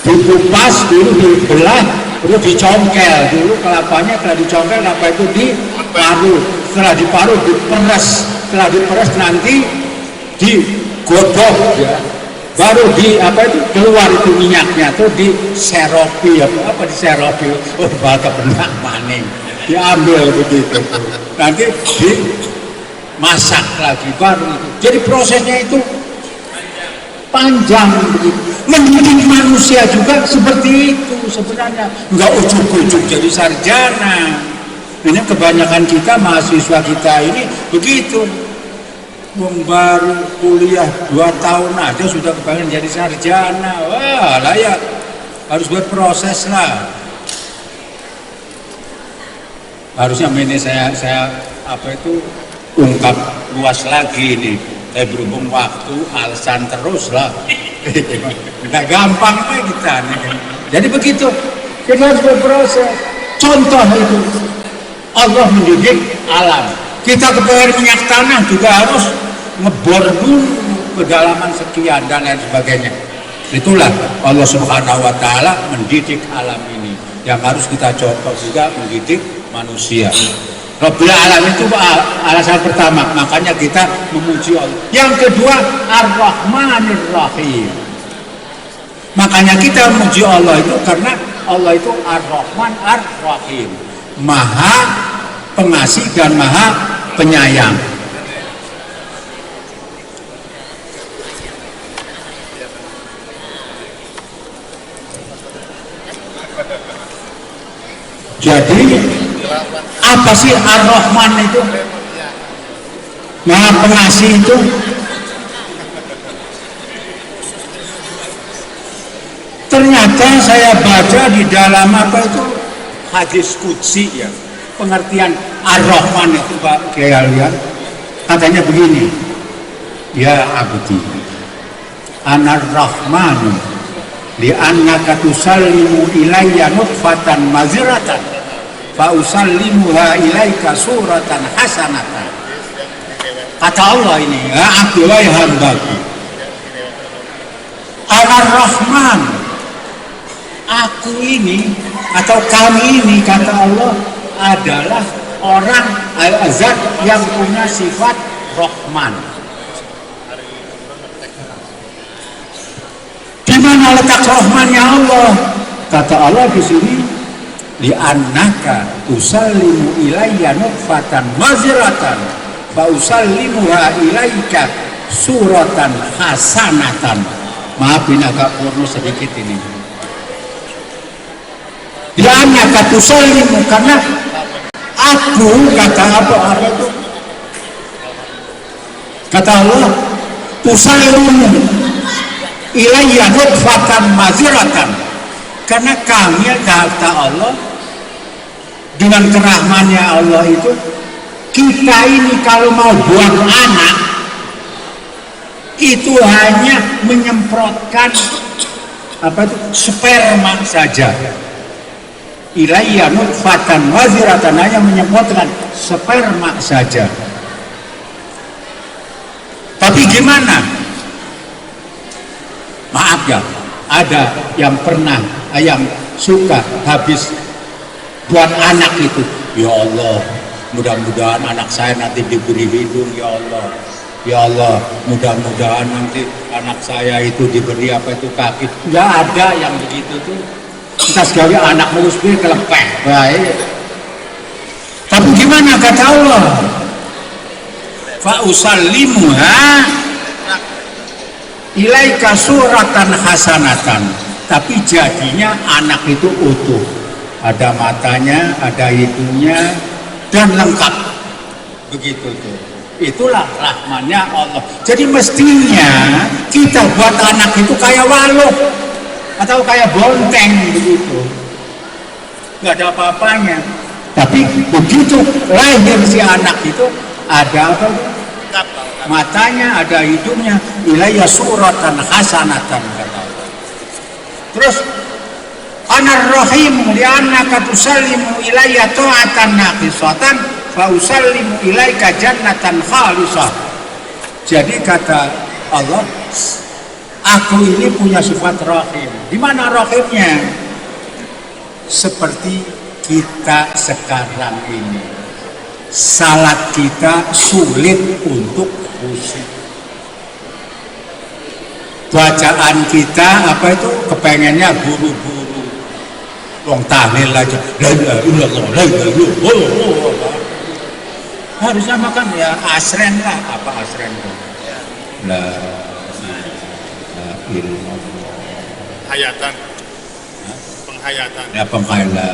dikupas dulu, dibelah, terus dicongkel dulu kelapanya. Setelah dicongkel, kelapa itu diparut. Setelah diparut, diperes. Setelah diperes nanti digodok, ya. Baru apa itu keluar itu minyaknya tuh diseropi, apa diseropi? Oh, bahasa benak maning. Diambil begitu. Nanti dimasak lagi baru itu. Jadi prosesnya itu panjang begitu. Mendidik manusia juga seperti itu sebenarnya. Enggak ujuk-ujuk jadi sarjana. Ini kebanyakan kita mahasiswa kita ini begitu. Baru kuliah 2 tahun aja sudah kepengen jadi sarjana. Wah, lah ya harus berproses lah. Harusnya ini saya apa itu ungkap luas lagi ini. Saya berhubung waktu alasan terus lah. Tidak gampang apa kita nih. Jadi begitu. Kita harus berproses. Contoh itu Allah mendidik alam. Kita kepengen minyak tanah juga harus ngebor dulu kedalaman sekian dan lain sebagainya. Itulah Allah Subhanahu wa taala mendidik alam ini. Yang harus kita contoh juga mendidik manusia. Rabbil alamin itu alasan pertama, makanya kita memuji Allah. Yang kedua, Ar-Rahmanir Rahim. Makanya kita memuji Allah itu karena Allah itu Ar-Rahman Ar-Rahim. Maha pengasih dan maha penyayang. Jadi apa sih Ar-Rahman itu? Maha pengasih itu ternyata saya baca di dalam apa itu hadis qudsi ya, pengertian Ar-Rahman itu Pak kalian katanya begini, ya abdi Anar-Rahmanu li'annaka tusallimu ilayya nutfatan maziratan fa usallimuha ilaika suratan hasanatan. Kata Allah ini, ya abdullah hambaku Anar-Rahman, aku ini atau kami ini kata Allah adalah orang al-azad yang punya sifat Rahman. Di mana letak Rahmannya Allah? Kata Allah di sini, li annaka tusallimu ilayya nutfatan maziratan fa usallimuha ilaika suratan hasanatan. Maafin agak porno sedikit ini. Li annaka tusallimu, karena aku kata apa itu? Kata Allah, tusallimu ilayya nutfatan maziratan, karena kami kata Allah dengan kerahmannya Allah itu, kita ini kalau mau buang anak itu hanya menyemprotkan sperma saja. Ilayya nutfatan waziratan, hanya menyemprotkan sperma saja. Tapi gimana? Maaf ya, ada yang pernah, yang suka habis buat anak itu, ya Allah, mudah-mudahan anak saya nanti diberi hidung, ya Allah. Ya Allah, mudah-mudahan nanti anak saya itu diberi kaki. Nggak ada yang begitu tuh. Kita sekali anak mulus gue kelepeh, baik. Tapi gimana kata Allah? Fa usallimuha ilaika suratan hasanatan. Tapi jadinya anak itu utuh. Ada matanya, ada hidungnya, dan lengkap. Begitu tuh. Itulah rahmannya Allah. Jadi mestinya kita buat anak itu kayak waluh atau kayak bonteng begitu, nggak ada apa-apanya. Tapi begitu lahir si anak itu ada apa? Matanya, ada hidungnya. Ilayya suratan hasanatan kata Allah. Terus anar rahim li'annaka tusallimu ilayya ta'atan naqisatan fa usallimu ilaika jannatan khalisah. Jadi kata Allah, aku ini punya sifat rahim. Di mana rahimnya? Seperti kita sekarang ini, salat kita sulit untuk khusyuk. Bacaan kita kepengennya buru-buru. Wong tahlil aja, la ilaha illallah, la ilaha illallah. Harusnya makan ya asren lah, asren tuh? La ilaha illallah. Hayatan. Penghayatan. Ya penghayatan, la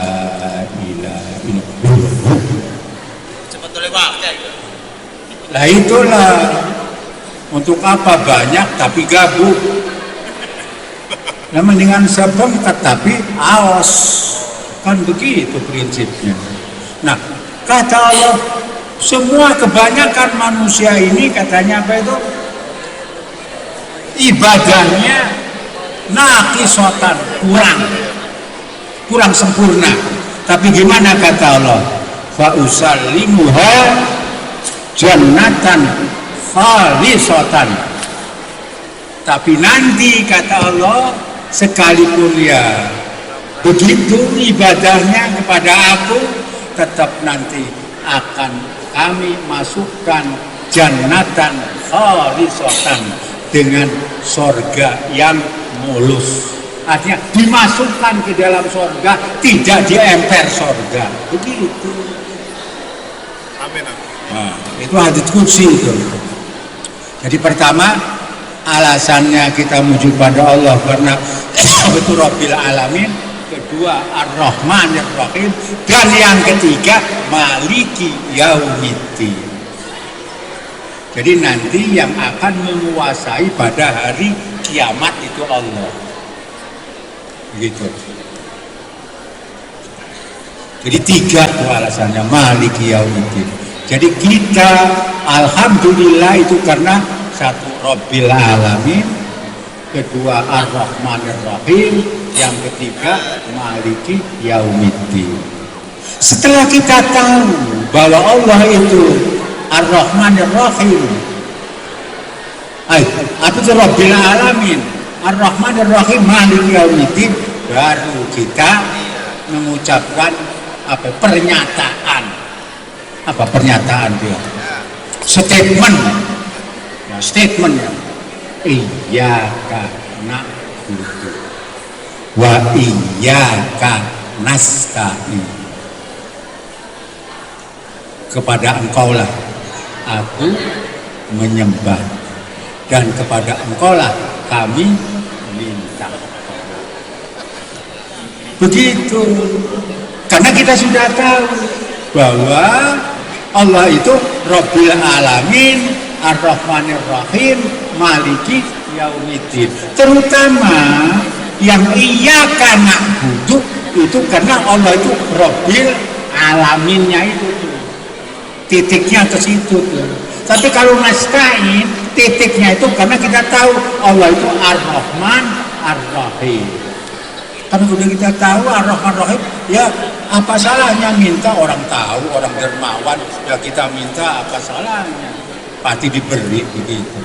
ilaha illallah. Cepat lewat ya. Lah itulah, untuk apa banyak tapi gabung. Nah mendingan sebengkat tapi aos, kan begitu prinsipnya. Nah kata Allah, semua kebanyakan manusia ini katanya ibadahnya naqisotan, kurang sempurna. Tapi gimana kata Allah? Fa usallimuha jannatan khalisatan. Tapi nanti kata Allah, sekalipun ya begitu ibadahnya kepada aku, tetap nanti akan kami masukkan jannatan khalisatan, dengan sorga yang mulus. Artinya dimasukkan ke dalam sorga, tidak diemper sorga. Begitu. Amin. Nah, itu hadits qudsi itu. Jadi pertama, alasannya kita menuju pada Allah karena betul Rabbil Alamin. Kedua, Ar-Rahmanir Rahim. Dan yang ketiga, Maliki Yaumiddin. Jadi nanti yang akan menguasai pada hari kiamat itu Allah. Begitu. Jadi tiga tuh alasannya, Maliki Yaumiddin. Jadi kita alhamdulillah itu karena satu Rabbil Alamin, kedua Ar-Rahmanir Rahim, yang ketiga Maliki Yaumiddin. Setelah kita tahu bahwa Allah itu Ar-Rahmanir Rahim, apa itu Rabbil Alamin, Ar-Rahmanir Rahim, Maliki Yaumiddin, baru kita mengucapkan pernyataan dia, statement ya, iyyaka na'budu wa iyyaka nasta'in. Kepada engkau lah aku menyembah, dan kepada engkau lah kami minta. Begitu. Karena kita sudah tahu bahwa Allah itu Rabbil Alamin, Ar-Rahmanir Rahim, Maliki Yaumiddin. Terutama yang iyyaka na'budu itu karena Allah itu Rabbil alaminnya itu tuh. Titiknya ke situ tuh. Tapi kalau nasta'in, titiknya itu karena kita tahu Allah itu Ar-Rahman, Ar-Rahim. Karena udah kita tahu Ar-Rahman, Ar-Rahim, ya apa salahnya minta, orang tahu, orang dermawan, ya kita minta, apa salahnya? Pasti diberi begitu.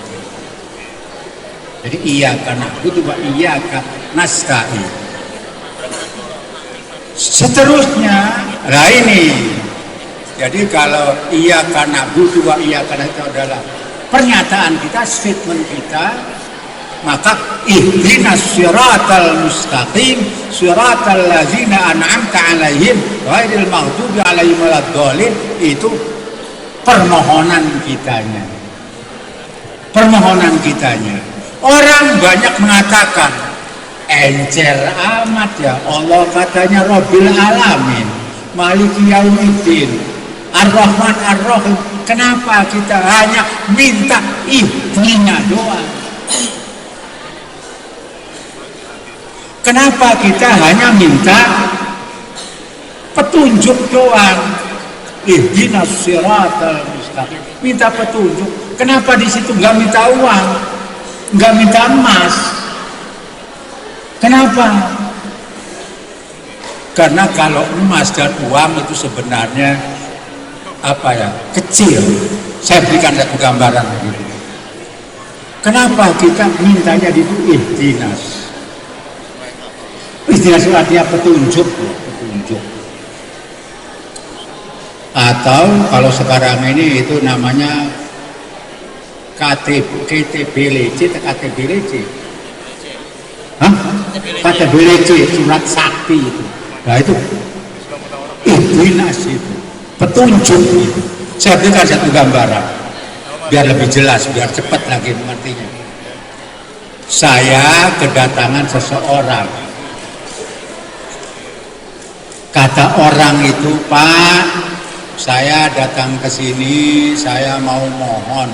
Jadi iyyaka na'budu wa iyyaka nasta'in. Seterusnya, nah ini. Jadi kalau iyyaka na'budu wa iyyaka nasta'in itu adalah pernyataan kita, statement kita, maka ihdinas siratal mustaqim siratal ladzina an'amta 'alaihim ghairil maghdubi 'alaihim waladdallin, itu permohonan kitanya. Permohonan kitanya. Orang banyak mengatakan encer amat ya, Allah katanya Rabbil Alamin, Maliki Yaumiddin, Ar-Rahman Ar-Rahim. Kenapa kita hanya minta ihdinya doang? Kenapa kita hanya minta petunjuk doang? Ihdinas siratal mustaqim. Minta petunjuk. Kenapa di situ nggak minta uang, nggak minta emas? Kenapa? Karena kalau emas dan uang itu sebenarnya apa ya, kecil. Saya berikan satu gambaran begitu. Kenapa kita mintanya di ihdinas? Ihdinas itu artinya petunjuk, petunjuk. Atau kalau sekarang ini itu namanya KTBLC, Hah? KTBLC, surat sakti itu. Nah itu ihdinas itu, petunjuk itu. Saya berikan satu gambaran biar lebih jelas, biar cepat lagi mengertinya. Saya kedatangan seseorang. Kata orang itu, Pak, saya datang ke sini, saya mau mohon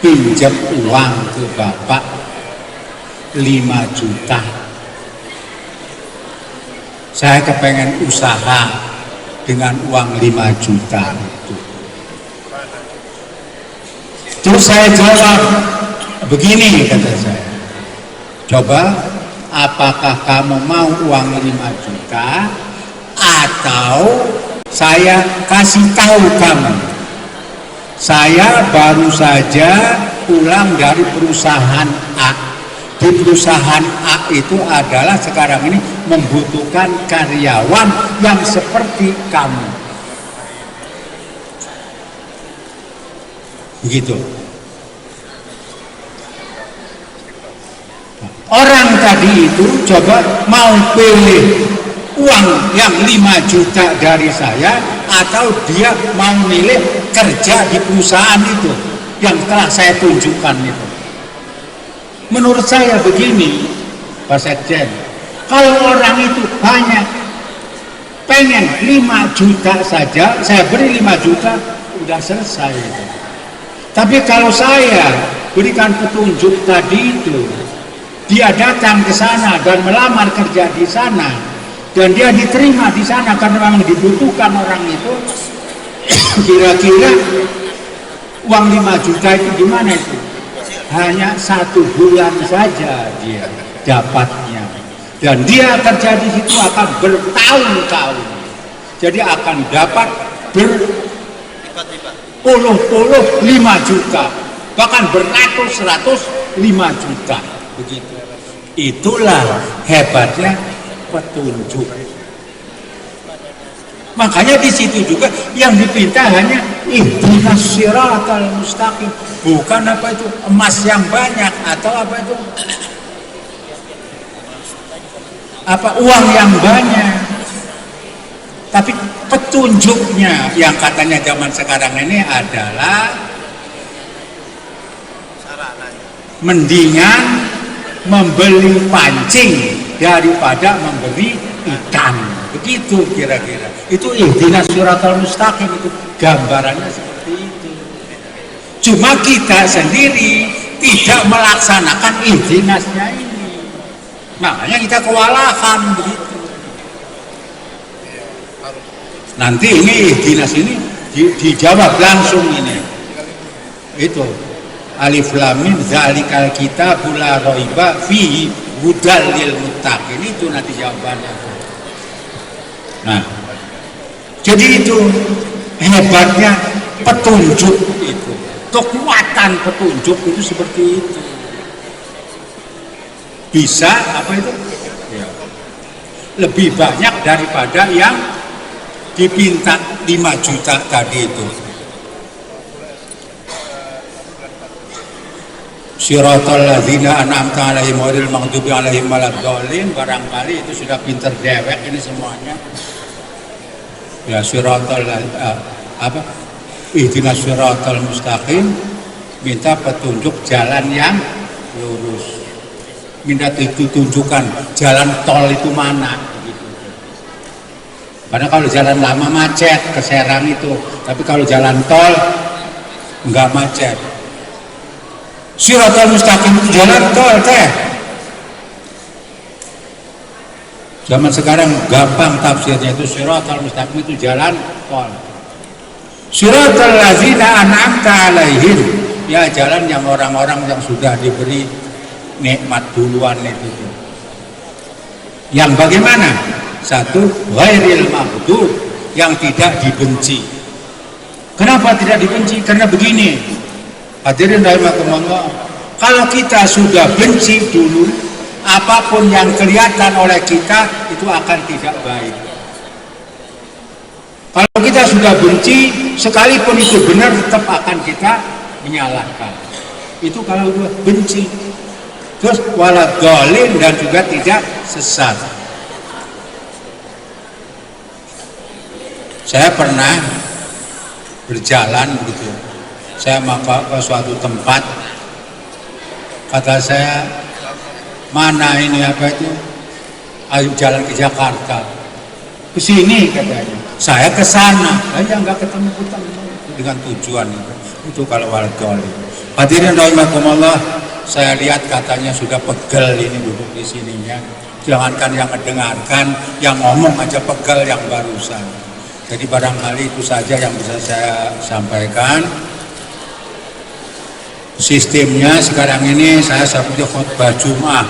pinjam uang ke Bapak 5 juta. Saya kepengen usaha dengan uang 5 juta itu. Terus saya jawab, begini kata saya, coba apakah kamu mau uang 5 juta atau saya kasih tahu kamu, saya baru saja pulang dari perusahaan A. Di perusahaan A itu adalah sekarang ini membutuhkan karyawan yang seperti kamu. Begitu. Orang tadi itu coba mau pilih uang yang 5 juta dari saya atau dia mau milih kerja di perusahaan itu yang telah saya tunjukkan itu. Menurut saya begini, Pak Sekjen, kalau orang itu hanya pengen 5 juta saja, saya beri 5 juta, udah selesai itu. Tapi kalau saya berikan petunjuk tadi itu, dia datang ke sana dan melamar kerja di sana, dan dia diterima di sana karena memang dibutuhkan orang itu, kira-kira uang 5 juta itu gimana itu? Hanya 1 bulan saja dia dapatnya, dan dia kerja di situ akan bertahun-tahun, jadi akan dapat berpuluh-puluh 5 juta, bahkan beratus-ratus 5 juta begitu. Itulah hebatnya petunjuk. Makanya di situ juga yang dipinta hanya ihdinas siratal mustaqim, bukan apa itu emas yang banyak atau apa itu apa uang yang banyak, tapi petunjuknya yang katanya zaman sekarang ini adalah mendingan membeli pancing daripada membeli ikan, begitu kira-kira. Itu ihdinas siratal mustaqim, itu gambarannya seperti itu. Cuma kita sendiri tidak melaksanakan ihdinasnya ini, makanya kita kewalahan begitu. Nanti ini dinas ini dijawab langsung ini. Itu alif lam mim zalikal kitabul la raiba fihi hudal lil muttaqin, itu nanti jawabannya. Nah, jadi itu hebatnya petunjuk itu. Kekuatan petunjuk itu seperti itu. Bisa apa itu? Ya. Lebih banyak daripada yang dipinta 5 juta tadi itu. Siratal ladzina an'amta 'alaihim ghairil maghdubi 'alaihim waladdallin, barangkali itu sudah pinter dewek ini semuanya. Ya, siratal apa? Ihdinas siratal mustaqim, minta petunjuk jalan yang lurus. Minta ditunjukkan jalan tol itu mana gitu. Karena kalau jalan lama macet ke Serang itu, tapi kalau jalan tol enggak macet. Siratal mustaqim itu jalan tol teh. Zaman sekarang gampang tafsirnya, itu siratal mustaqim itu jalan tol. Siratal ladzina an'amta 'alaihim, ya jalan yang orang-orang yang sudah diberi nikmat duluan itu. Yang bagaimana? Satu, ghairil maghdub, yang tidak dibenci. Kenapa tidak dibenci? Karena begini, hadirin rahimakumullah, kalau kita sudah benci dulu, apapun yang kelihatan oleh kita itu akan tidak baik. Kalau kita sudah benci, sekalipun itu benar tetap akan kita menyalahkan. Itu kalau sudah benci. Terus waladhdallin, dan juga tidak sesat. Saya pernah berjalan begitu. Saya maka ke suatu tempat, kata saya, mana ini apa itu? Ayo jalan ke Jakarta. Ke sini katanya. Saya ke sana. Saya nggak ketemu dengan tujuan itu. Itu kalau waladhdallin. Hadirin rahimakumullah, saya lihat katanya sudah pegel ini duduk di sininya. Jangankan yang mendengarkan, yang ngomong aja pegel yang barusan. Jadi barangkali itu saja yang bisa saya sampaikan. Sistemnya sekarang ini saya sebutnya khutbah Jum'ah.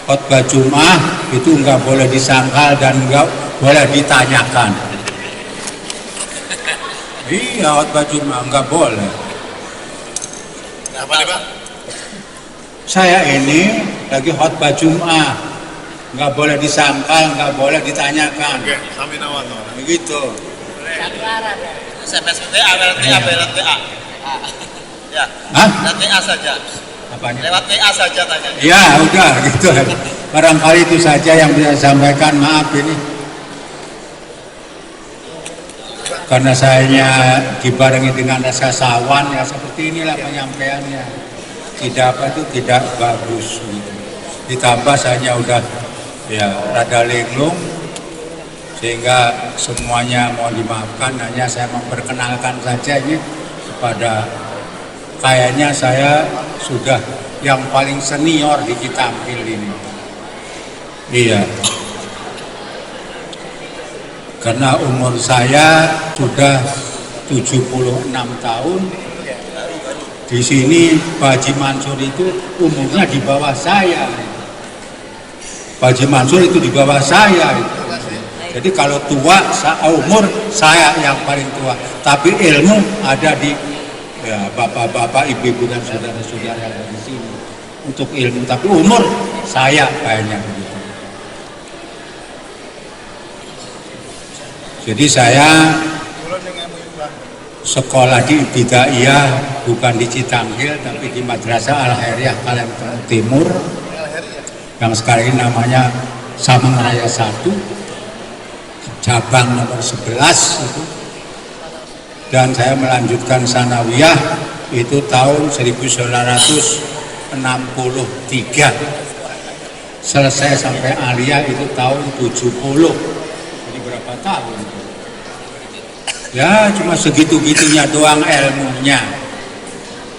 Khutbah Jum'ah itu nggak boleh disangkal dan nggak boleh ditanyakan. Iya, khutbah Jum'ah nggak boleh. Apa nih Pak? Saya ini lagi khutbah Jum'ah, nggak boleh disangkal, nggak boleh ditanyakan. Oke, sami nawan. Begitu. SMS WA, lewat WA. Ya. Hah? Lewat WA saja. Apanya? Lewat WA saja tanya. Ya udah gitu. Barangkali itu saja yang bisa saya sampaikan. Maaf ini karena saya dibarengi dengan rasa sawan, ya seperti inilah penyampaiannya. Tidak apa itu tidak bagus gitu. Ditambah saya udah ya rada linglung, sehingga semuanya mohon dimaafkan. Hanya saya memperkenalkan saja ini kepada, kayaknya saya sudah yang paling senior di Citampil ini. Iya. Karena umur saya sudah 76 tahun. Di sini Pak Haji Mansur itu umurnya di bawah saya. Pak Haji Mansur itu di bawah saya. Jadi kalau tua, umur saya yang paling tua. Tapi ilmu ada di ya, bapak-bapak, ibu-ibu dan saudara-saudara yang ada di sini. Untuk ilmu, tapi umur saya kayaknya begitu. Jadi saya sekolah di Ibtidaiyah, bukan di Citampil, tapi di Madrasah Al-Khairiyah Kalimantan Timur, yang sekarang ini namanya Samang Raya 1, cabang nomor 11 itu. Dan saya melanjutkan sanawiyah itu tahun 1963. Selesai sampai aliyah itu tahun 70. Jadi berapa tahun? Ya cuma segitu-gitunya doang ilmunya.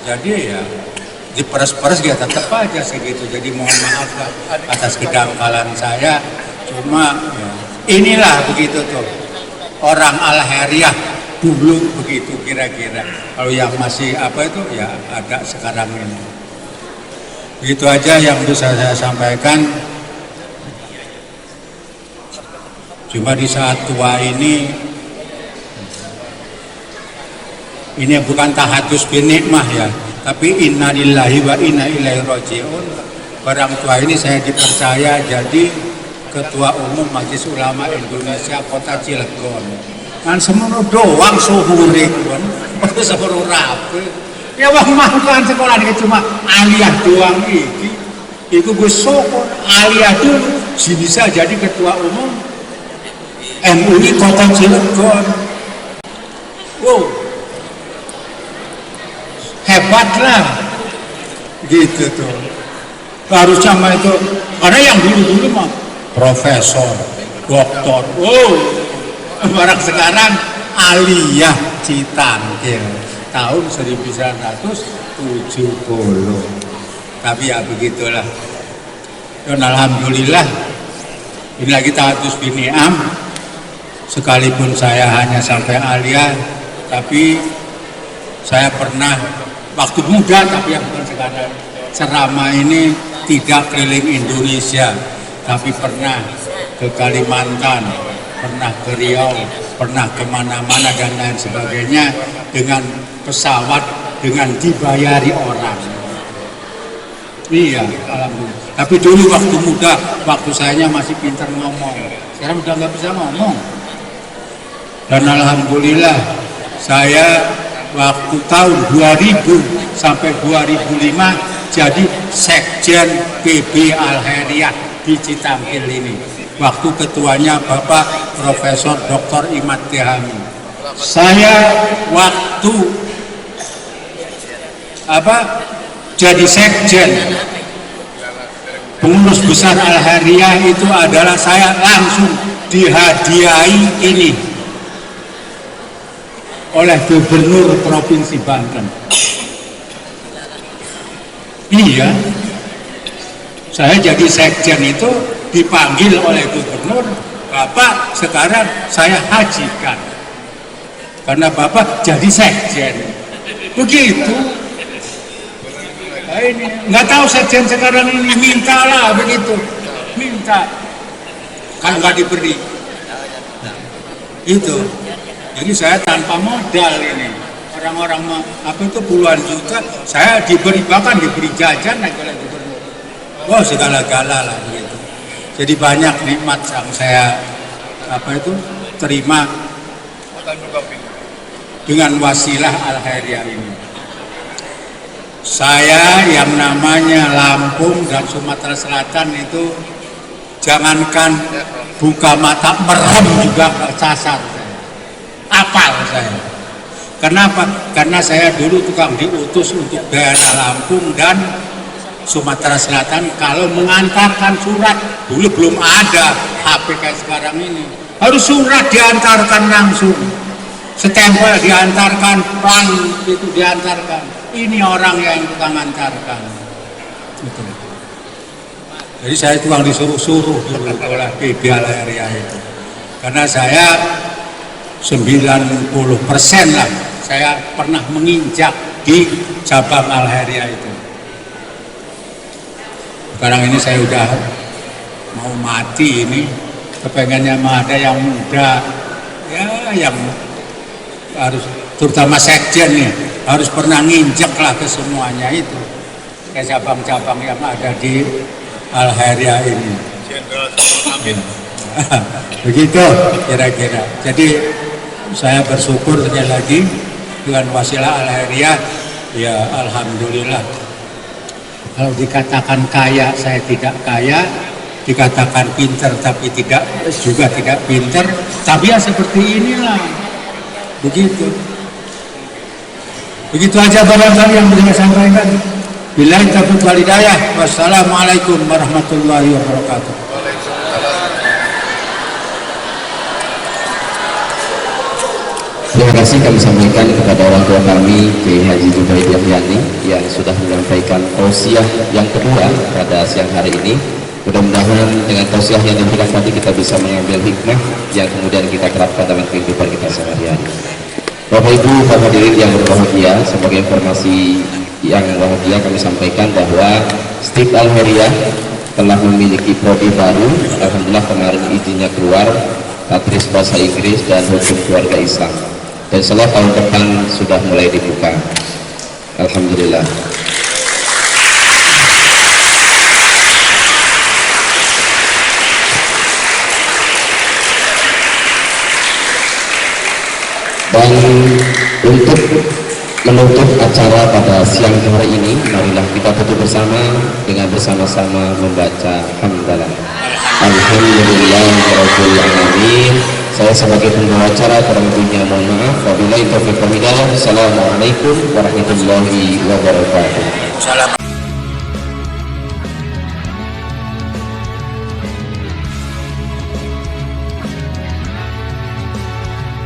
Jadi ya diperes-peres ya tetap aja segitu. Jadi mohon maaf lah atas kedangkalan saya. Cuma ya, inilah begitu tuh. orang Al-Hariah dulu begitu kira-kira. Kalau yang masih apa itu ya ada sekarang ini. Begitu aja yang bisa saya sampaikan. Cuma di saat tua ini bukan tahadus bin nikmah ya, tapi innalillahi wa inna ilaihi rajiun. Barang tua ini saya dipercaya jadi Ketua Umum Majelis Ulama Indonesia Kota Cilegon. Kan semono doang suhure kon, itu semono rapi. Ya wong makan sekolah ini cuma aliyah doang iki. Iku gue sokon aliyah dulu bisa jadi Ketua Umum MUI Kota Cilegon. Wow, hebat lah, gitu tuh. Harusnya mah itu, karena yang dulu mah profesor, doktor, barang sekarang aliyah Citangkil tahun 1970. Tapi ya begitulah. Dan alhamdulillah ini lagi tahadus bin ni'am. Sekalipun saya hanya sampai aliyah, tapi saya pernah waktu muda, tapi yang bukan sekarang ceramah ini tidak keliling Indonesia, tapi pernah ke Kalimantan, pernah ke Riau, pernah kemana-mana dan lain sebagainya dengan pesawat, dengan dibayari orang. Iya, alhamdulillah. Tapi dulu waktu muda, waktu saya masih pintar ngomong, sekarang udah nggak bisa ngomong. Dan alhamdulillah saya waktu tahun 2000 sampai 2005 jadi Sekjen PB Al-Hariah di Citangkil ini. Waktu ketuanya Bapak Profesor Dr. Imad Tihami. Saya waktu jadi Sekjen pengurus besar Al-Hariah itu adalah saya langsung dihadiahi ini oleh Gubernur Provinsi Banten. Iya, saya jadi sekjen itu dipanggil oleh Gubernur, Bapak sekarang saya hajikan karena Bapak jadi sekjen. Begitu. Nah, ini nggak tahu sekjen sekarang ini mintalah begitu, minta kan nggak diberi. Itu. Jadi saya tanpa modal ini, orang-orang apa itu puluhan juta, saya diberi bahkan diberi jajan oleh Gubernur. Wah, segala-gala lah begitu. Jadi banyak nikmat yang saya terima dengan wasilah Al-Hariah ini. Saya yang namanya Lampung dan Sumatera Selatan itu jangankan buka mata merem juga kesasar. Apal saya. Kenapa? Karena saya dulu tukang diutus untuk daerah Lampung dan Sumatera Selatan kalau mengantarkan surat. Dulu belum ada HP kayak sekarang ini. Harus surat diantarkan langsung. Stempel diantarkan, plang itu diantarkan. Ini orang yang tukang antarkan. Gitu. Jadi saya tukang disuruh-suruh dulu oleh PB Al-Hariah itu. Karena saya 90% lah saya pernah menginjak di cabang Al-Hariah itu. Sekarang ini saya udah mau mati ini, kepengennya ada yang muda, ya yang harus terutama sekjen nih harus pernah nginjak lah ke semuanya itu, ke cabang-cabang yang ada di Al-Hariah ini. Begitu kira-kira. Jadi saya bersyukur sekali lagi dengan wasilah Al-Hariah, ya alhamdulillah. Kalau dikatakan kaya, saya tidak kaya. Dikatakan pinter, tapi juga tidak pinter. Tapi ya seperti inilah. Begitu. Begitu aja barangkali yang bisa saya sampaikan. Billahi taufiq wal hidayah. Wassalamualaikum warahmatullahi wabarakatuh. Terima kasih kami sampaikan kepada orang tua kami Kiai Haji Jubaidi Ahyani yang sudah menyampaikan tausiah yang kedua pada siang hari ini. Mudah-mudahan dengan tausiah yang diberikan tadi kita bisa mengambil hikmah yang kemudian kita terapkan dalam kehidupan kita sehari-hari. Bapak Ibu hadirin yang berbahagia, sebagai informasi yang bahagia kami sampaikan bahwa STIP Al-Heriah telah memiliki prodi baru. Alhamdulillah kemarin izinnya keluar, Tadris Bahasa Inggris dan Hukum Keluarga Islam. Dan setelah tahun depan sudah mulai dibuka. Alhamdulillah. Dan untuk menutup acara pada siang hari ini, marilah kita tutup bersama dengan bersama-sama membaca hamdalah. Alhamdulillahirabbil alamin. Saya sebagai pembawa acara kurang lebihnya mohon maaf. Wabillahi taufiq wal hidayah. Assalamualaikum warahmatullahi wabarakatuh.